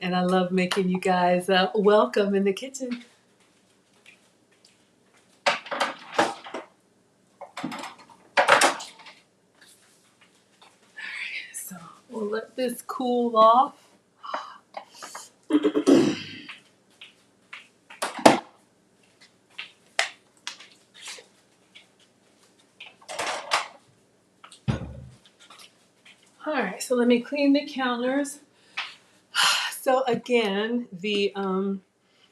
And I love making you guys welcome in the kitchen. So we'll let this cool off. All right, so let me clean the counters. So again, the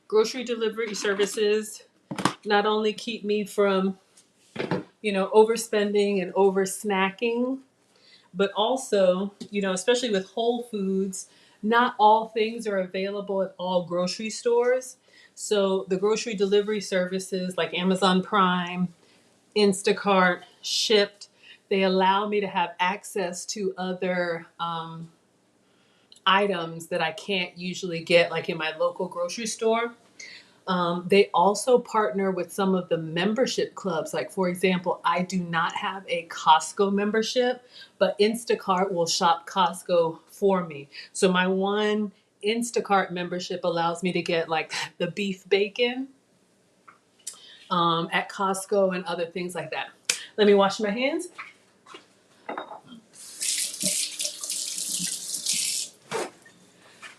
grocery delivery services not only keep me from, overspending and over snacking, but also, especially with Whole Foods, not all things are available at all grocery stores. So the grocery delivery services like Amazon Prime, Instacart, Shipped, they allow me to have access to other items that I can't usually get like in my local grocery store. They also partner with some of the membership clubs. Like, for example, I do not have a Costco membership, but Instacart will shop Costco for me. So, my one Instacart membership allows me to get like the beef bacon at Costco and other things like that. Let me wash my hands.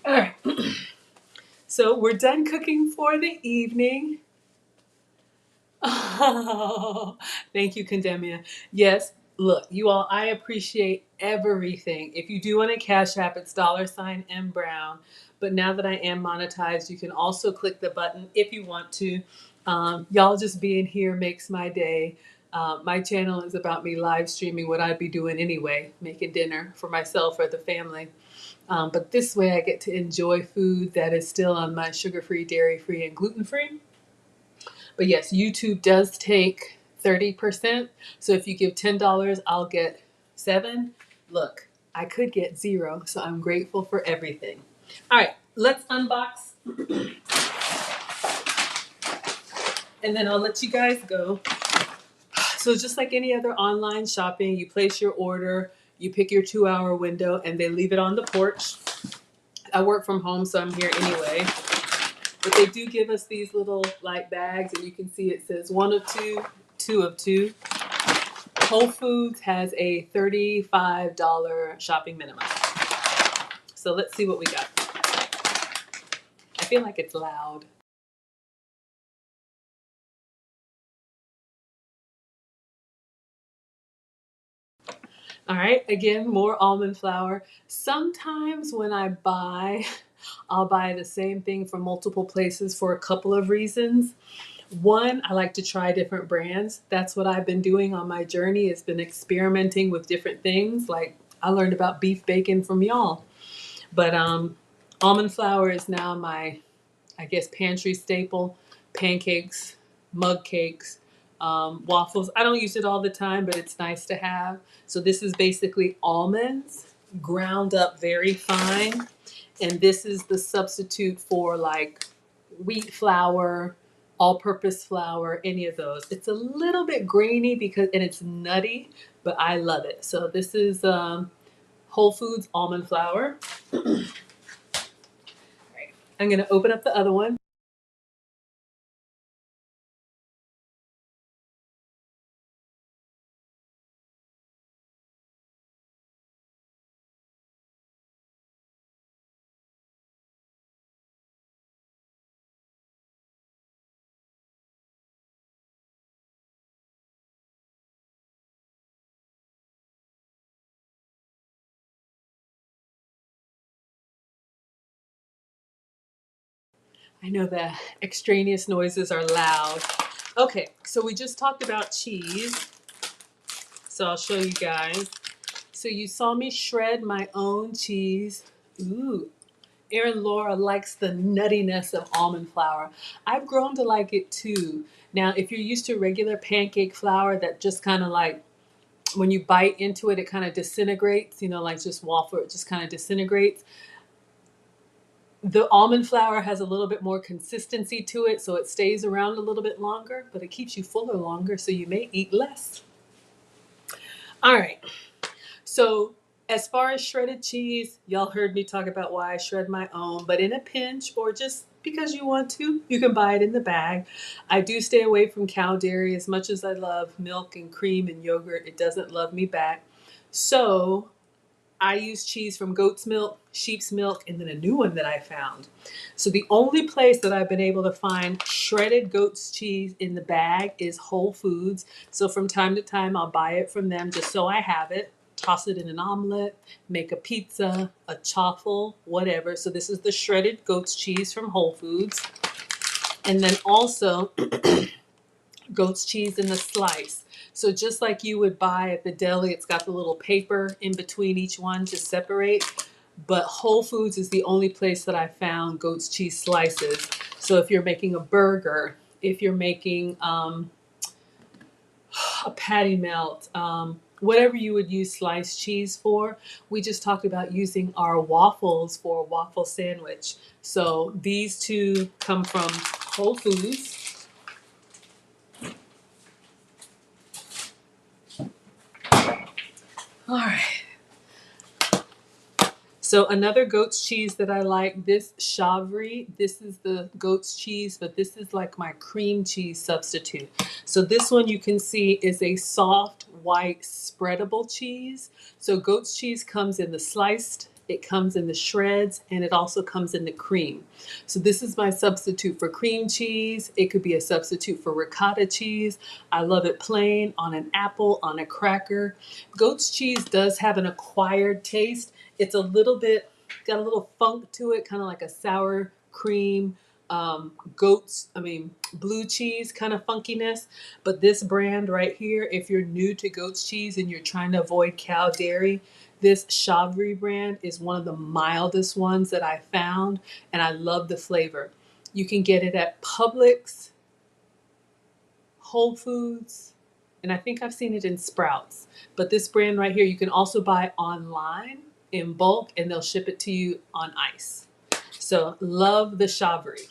All right. So, we're done cooking for the evening. Oh, thank you, Condemnia. Yes, look, you all, I appreciate everything. If you do want to Cash App, it's $M Brown. But now that I am monetized, you can also click the button if you want to. Y'all just being here makes my day. My channel is about me live streaming what I'd be doing anyway, making dinner for myself or the family. But this way I get to enjoy food that is still on my sugar-free, dairy-free, and gluten-free. But yes, YouTube does take 30%. So if you give $10, I'll get 7. Look, I could get 0, so I'm grateful for everything. All right, let's unbox and then I'll let you guys go. So just like any other online shopping, you place your order, you pick your 2-hour window, and they leave it on the porch. I work from home, so I'm here anyway. But they do give us these little light bags, and you can see it says 1 of 2, 2 of 2. Whole Foods has a $35 shopping minimum. So let's see what we got. I feel like it's loud. All right, again, more almond flour. Sometimes when I buy, I'll buy the same thing from multiple places for a couple of reasons. One, I like to try different brands. That's what I've been doing on my journey. It's been experimenting with different things. Like I learned about beef bacon from y'all. But almond flour is now my, I guess, pantry staple. Pancakes, mug cakes, waffles. I don't use it all the time, but it's nice to have. So this is basically almonds ground up very fine. And this is the substitute for like wheat flour, all-purpose flour, any of those. It's a little bit grainy because, and it's nutty, but I love it. So this is Whole Foods almond flour. I'm gonna open up the other one. I know the extraneous noises are loud. Okay, so we just talked about cheese. So I'll show you guys. So you saw me shred my own cheese. Ooh, Erin Laura likes the nuttiness of almond flour. I've grown to like it too. Now, if you're used to regular pancake flour that just kind of like, when you bite into it, it kind of disintegrates, you know, like just waffle, it just kind of disintegrates. The almond flour has a little bit more consistency to it, so it stays around a little bit longer, but it keeps you fuller longer, so you may eat less. All right. So as far as shredded cheese, y'all heard me talk about why I shred my own, but in a pinch or just because you want to, you can buy it in the bag. I do stay away from cow dairy. As much as I love milk and cream and yogurt, it doesn't love me back. So I use cheese from goat's milk, sheep's milk, and then a new one that I found. So the only place that I've been able to find shredded goat's cheese in the bag is Whole Foods. So from time to time, I'll buy it from them just so I have it. Toss it in an omelet, make a pizza, a chaffle, whatever. So this is the shredded goat's cheese from Whole Foods. And then also goat's cheese in the slice. So just like you would buy at the deli, it's got the little paper in between each one to separate. But Whole Foods is the only place that I found goat's cheese slices. So if you're making a burger, if you're making a patty melt, whatever you would use sliced cheese for, we just talked about using our waffles for a waffle sandwich. So these two come from Whole Foods. All right. So another goat's cheese that I like, this Chavry, this is the goat's cheese, but this is like my cream cheese substitute. So this one you can see is a soft, white, spreadable cheese. So goat's cheese comes in the sliced it comes in the shreds, and it also comes in the cream. So this is my substitute for cream cheese. It could be a substitute for ricotta cheese. I love it plain, on an apple, on a cracker. Goat's cheese does have an acquired taste. It's a little bit, got a little funk to it, kind of like a sour cream, blue cheese kind of funkiness. But this brand right here, if you're new to goat's cheese and you're trying to avoid cow dairy, this Chavry brand is one of the mildest ones that I found, and I love the flavor. You can get it at Publix, Whole Foods, and I think I've seen it in Sprouts. But this brand right here, you can also buy online in bulk, and they'll ship it to you on ice. So love the Chavry.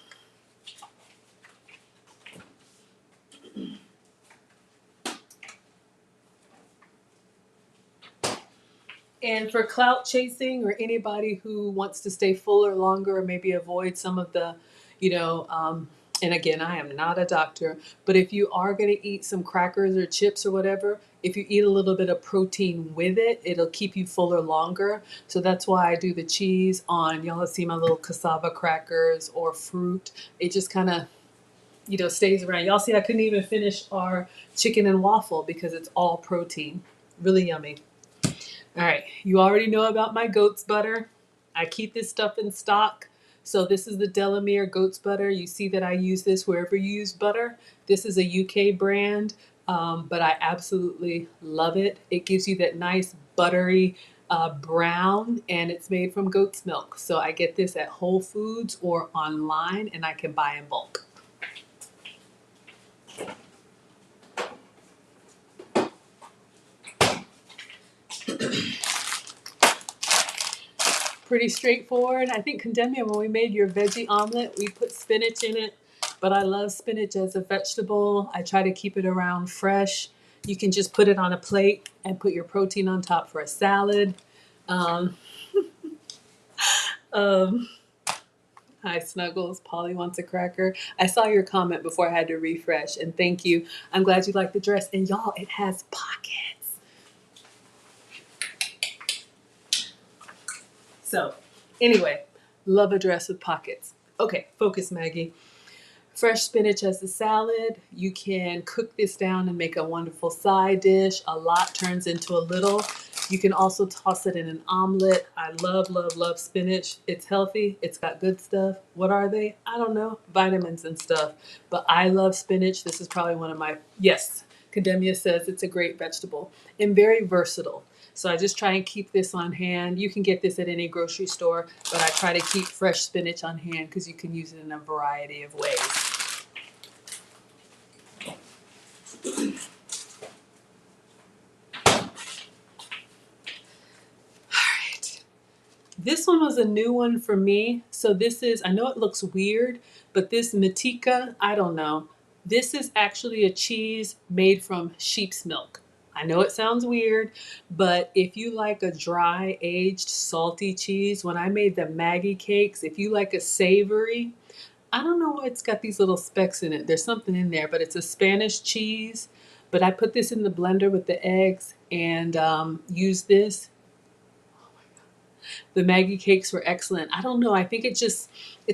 And for clout chasing or anybody who wants to stay fuller longer or maybe avoid some of the, you know, and again, I am not a doctor, but if you are going to eat some crackers or chips or whatever, if you eat a little bit of protein with it, it'll keep you fuller longer. So that's why I do the cheese on, y'all have seen my little cassava crackers or fruit. It just kind of, you know, stays around. Y'all see I couldn't even finish our chicken and waffle because it's all protein. Really yummy. All right, you already know about my goat's butter. I keep this stuff in stock. So this is the Delamere goat's butter. You see that I use this wherever you use butter. This is a UK brand, but I absolutely love it. It gives you that nice buttery brown, and it's made from goat's milk. So I get this at Whole Foods or online, and I can buy in bulk. Pretty straightforward. I think, Condemnia, when we made your veggie omelet, we put spinach in it, but I love spinach as a vegetable. I try to keep it around fresh. You can just put it on a plate and put your protein on top for a salad. Um, um, Hi, Snuggles. Polly wants a cracker. I saw your comment before I had to refresh, and thank you. I'm glad you like the dress. And y'all, it has pockets. So, anyway, love a dress with pockets. Okay, focus, Maggie. Fresh spinach as a salad. You can cook this down and make a wonderful side dish. A lot turns into a little. You can also toss it in an omelet. I love, love, love spinach. It's healthy. It's got good stuff. What are they? I don't know. Vitamins and stuff. But I love spinach. This is probably one of my, yes, Cademia says it's a great vegetable and very versatile. So I just try and keep this on hand. You can get this at any grocery store, but I try to keep fresh spinach on hand because you can use it in a variety of ways. This one was a new one for me. So this is, I know it looks weird, but this Matika, I don't know. This is actually a cheese made from sheep's milk. I know it sounds weird, but if you like a dry, aged, salty cheese, when I made the Maggie cakes, if you like a savory, I don't know why it's got these little specks in it. There's something in there, but it's a Spanish cheese. But I put this in the blender with the eggs and used this. The Maggie cakes were excellent. I don't know. I think it's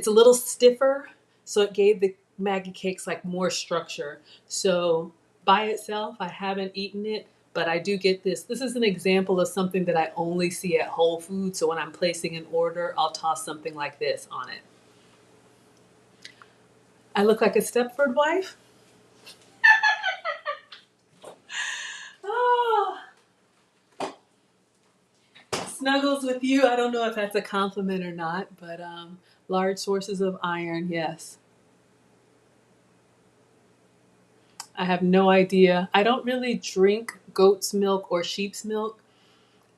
a little stiffer. So it gave the Maggie cakes like more structure. So by itself, I haven't eaten it, but I do get this. This is an example of something that I only see at Whole Foods. So when I'm placing an order, I'll toss something like this on it. I look like a Stepford wife? Oh, snuggles with you. I don't know if that's a compliment or not, but large sources of iron, yes. I have no idea. I don't really drink goat's milk or sheep's milk.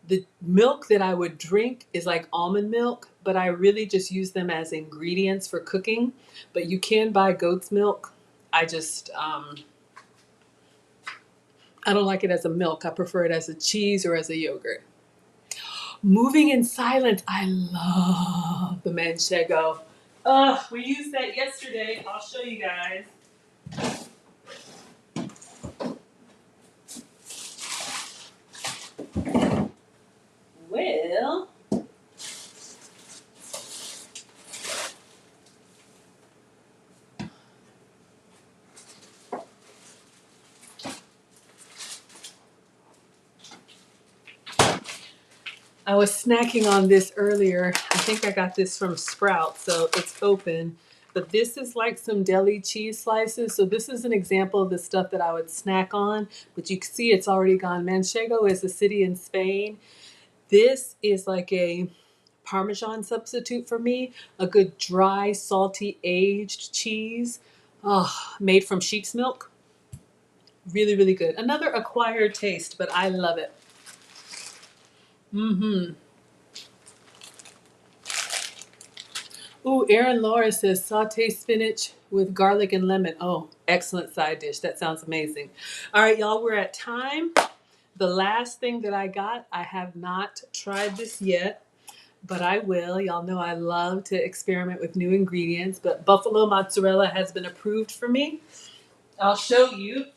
The milk that I would drink is like almond milk, but I really just use them as ingredients for cooking. But you can buy goat's milk. I just, I don't like it as a milk. I prefer it as a cheese or as a yogurt. Moving in silence. I love the manchego. We used that yesterday. I'll show you guys. Well, I was snacking on this earlier. I think I got this from Sprouts, so it's open. But this is like some deli cheese slices. So this is an example of the stuff that I would snack on. But you can see it's already gone. Manchego is a city in Spain. This is like a Parmesan substitute for me. A good dry, salty, aged cheese. Oh, made from sheep's milk. Really, really good. Another acquired taste, but I love it. Mm-hmm. Ooh, Aaron Laura says saute spinach with garlic and lemon. Oh, excellent side dish. That sounds amazing. All right, y'all, we're at time. The last thing that I got, I have not tried this yet, but I will. Y'all know I love to experiment with new ingredients, but buffalo mozzarella has been approved for me. I'll show you.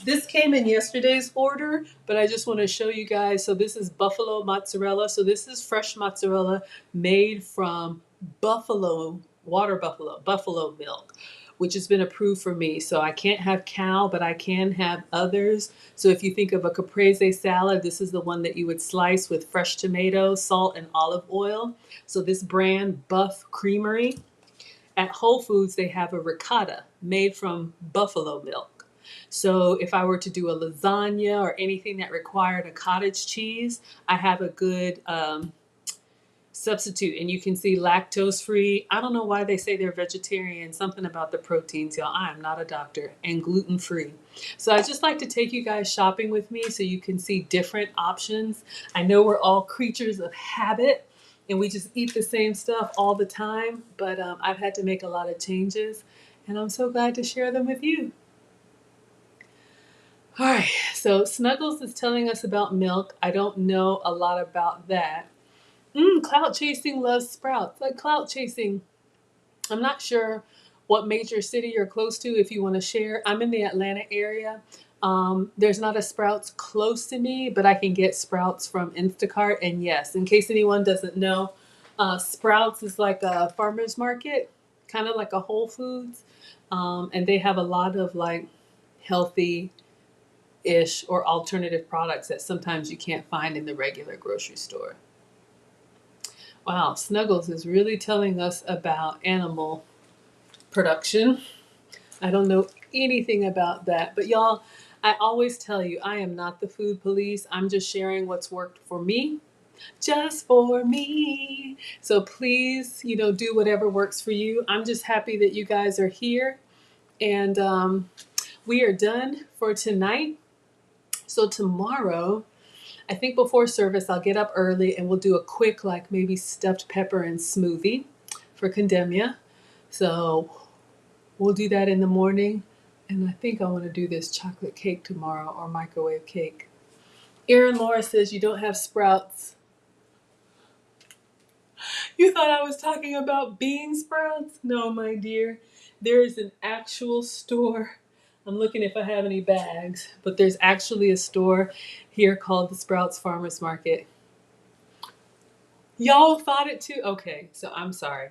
This came in yesterday's order, but I just want to show you guys. So this is buffalo mozzarella. So this is fresh mozzarella made from buffalo milk, which has been approved for me. So I can't have cow, but I can have others. So if you think of a caprese salad, this is the one that you would slice with fresh tomatoes, salt, and olive oil. So this brand, Buff Creamery, at Whole Foods, they have a ricotta made from buffalo milk. So if I were to do a lasagna or anything that required a cottage cheese, I have a good substitute. And you can see lactose free. I don't know why they say they're vegetarian, something about the proteins, y'all. I am not a doctor. And gluten free. So I just like to take you guys shopping with me so you can see different options. I know we're all creatures of habit and we just eat the same stuff all the time, but I've had to make a lot of changes and I'm so glad to share them with you. All right, so Snuggles is telling us about milk. I don't know a lot about that. Clout chasing loves Sprouts. Like clout chasing, I'm not sure what major city you're close to if you want to share. I'm in the Atlanta area. There's not a Sprouts close to me, but I can get Sprouts from Instacart. And yes, in case anyone doesn't know, Sprouts is like a farmer's market, kind of like a Whole Foods. And they have a lot of like healthy ish or alternative products that sometimes you can't find in the regular grocery store. Wow, Snuggles is really telling us about animal production. I don't know anything about that. But y'all, I always tell you, I am not the food police. I'm just sharing what's worked for me, just for me. So please, do whatever works for you. I'm just happy that you guys are here. And we are done for tonight. So tomorrow, I think before service, I'll get up early and we'll do a quick, like maybe stuffed pepper and smoothie for Condemnia. So we'll do that in the morning. And I think I want to do this chocolate cake tomorrow or microwave cake. Erin Laura says you don't have Sprouts. You thought I was talking about bean sprouts? No, my dear. There is an actual store. I'm looking if I have any bags, but there's actually a store here called the Sprouts Farmers Market. Y'all thought it too? Okay, so I'm sorry.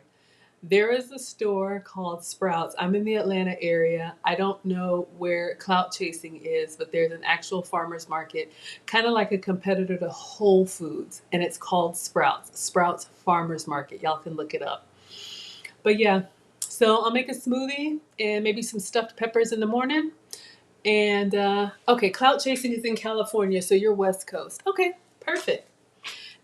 There is a store called Sprouts. I'm in the Atlanta area. I don't know where clout chasing is, but there's an actual farmer's market, kind of like a competitor to Whole Foods, and it's called Sprouts. Sprouts Farmers Market. Y'all can look it up. But yeah, so I'll make a smoothie and maybe some stuffed peppers in the morning. And okay, clout chasing is in California, so you're West Coast. Okay, perfect.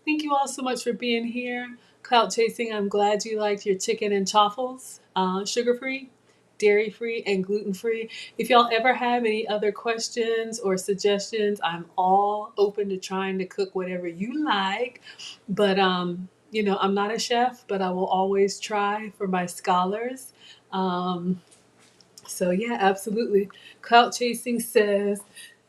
Thank you all so much for being here. Clout chasing, I'm glad you liked your chicken and chaffles, sugar-free, dairy-free, and gluten-free. If y'all ever have any other questions or suggestions, I'm all open to trying to cook whatever you like. But, I'm not a chef, but I will always try for my scholars. So yeah, absolutely. Clout chasing says,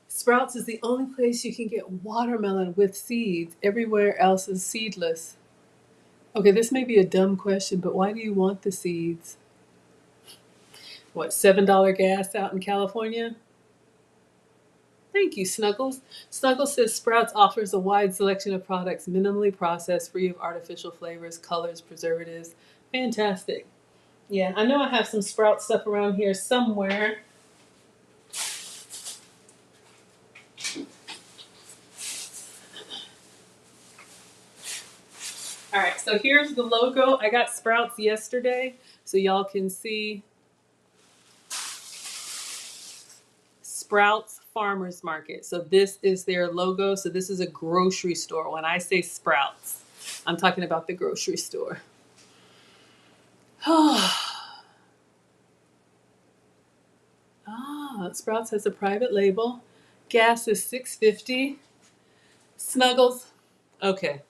Sprouts is the only place you can get watermelon with seeds. Everywhere else is seedless. Okay, this may be a dumb question, but why do you want the seeds? What, $7 gas out in California? Thank you, Snuggles. Snuggles says Sprouts offers a wide selection of products minimally processed, free of artificial flavors, colors, preservatives. Fantastic. Yeah, I know I have some Sprout stuff around here somewhere. So here's the logo. I got Sprouts yesterday, so y'all can see Sprouts Farmers Market. So this is their logo. So this is a grocery store. When I say Sprouts, I'm talking about the grocery store. Sprouts has a private label. Gas is $6.50. Snuggles. Okay.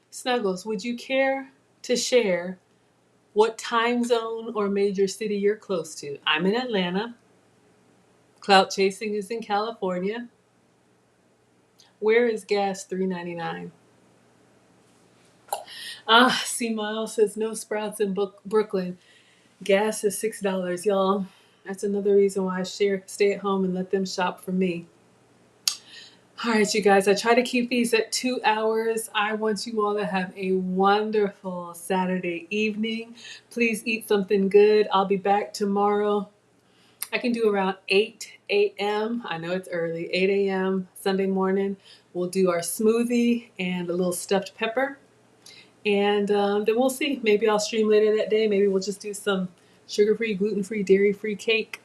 Snuggles, would you care to share what time zone or major city you're close to? I'm in Atlanta. Clout chasing is in California. Where is gas $3.99? C Miles says no Sprouts in Brooklyn. Gas is $6, y'all. That's another reason why I stay at home and let them shop for me. All right, you guys, I try to keep these at 2 hours. I want you all to have a wonderful Saturday evening. Please eat something good. I'll be back tomorrow. I can do around 8 a.m. I know it's early, 8 a.m. Sunday morning. We'll do our smoothie and a little stuffed pepper. And then we'll see. Maybe I'll stream later that day. Maybe we'll just do some sugar-free, gluten-free, dairy-free cake.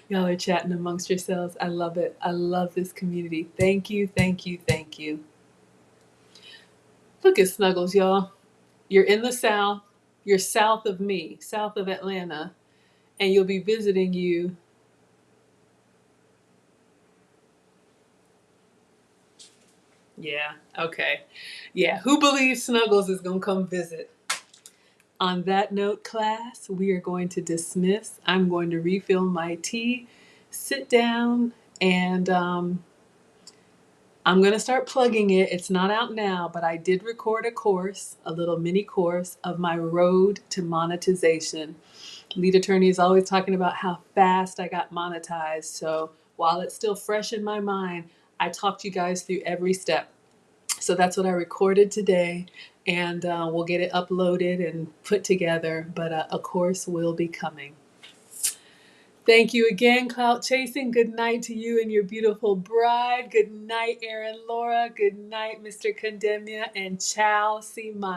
Y'all are chatting amongst yourselves. I love it. I love this community. Thank you, thank you, thank you. Look at Snuggles, y'all. You're in the South. You're south of me, south of Atlanta, and you'll be visiting you. Yeah, okay. Yeah, who believes Snuggles is going to come visit? On that note, class, we are going to dismiss. I'm going to refill my tea, sit down, and I'm going to start plugging it. It's not out now, but I did record a course, a little mini course of my road to monetization. Lead attorney is always talking about how fast I got monetized. So while it's still fresh in my mind, I talked you guys through every step. So that's what I recorded today, and we'll get it uploaded and put together, but a course will be coming. Thank you again, Clout Chasing. Good night to you and your beautiful bride. Good night, Erin Laura. Good night, Mr. Condemnia, and ciao, si mai.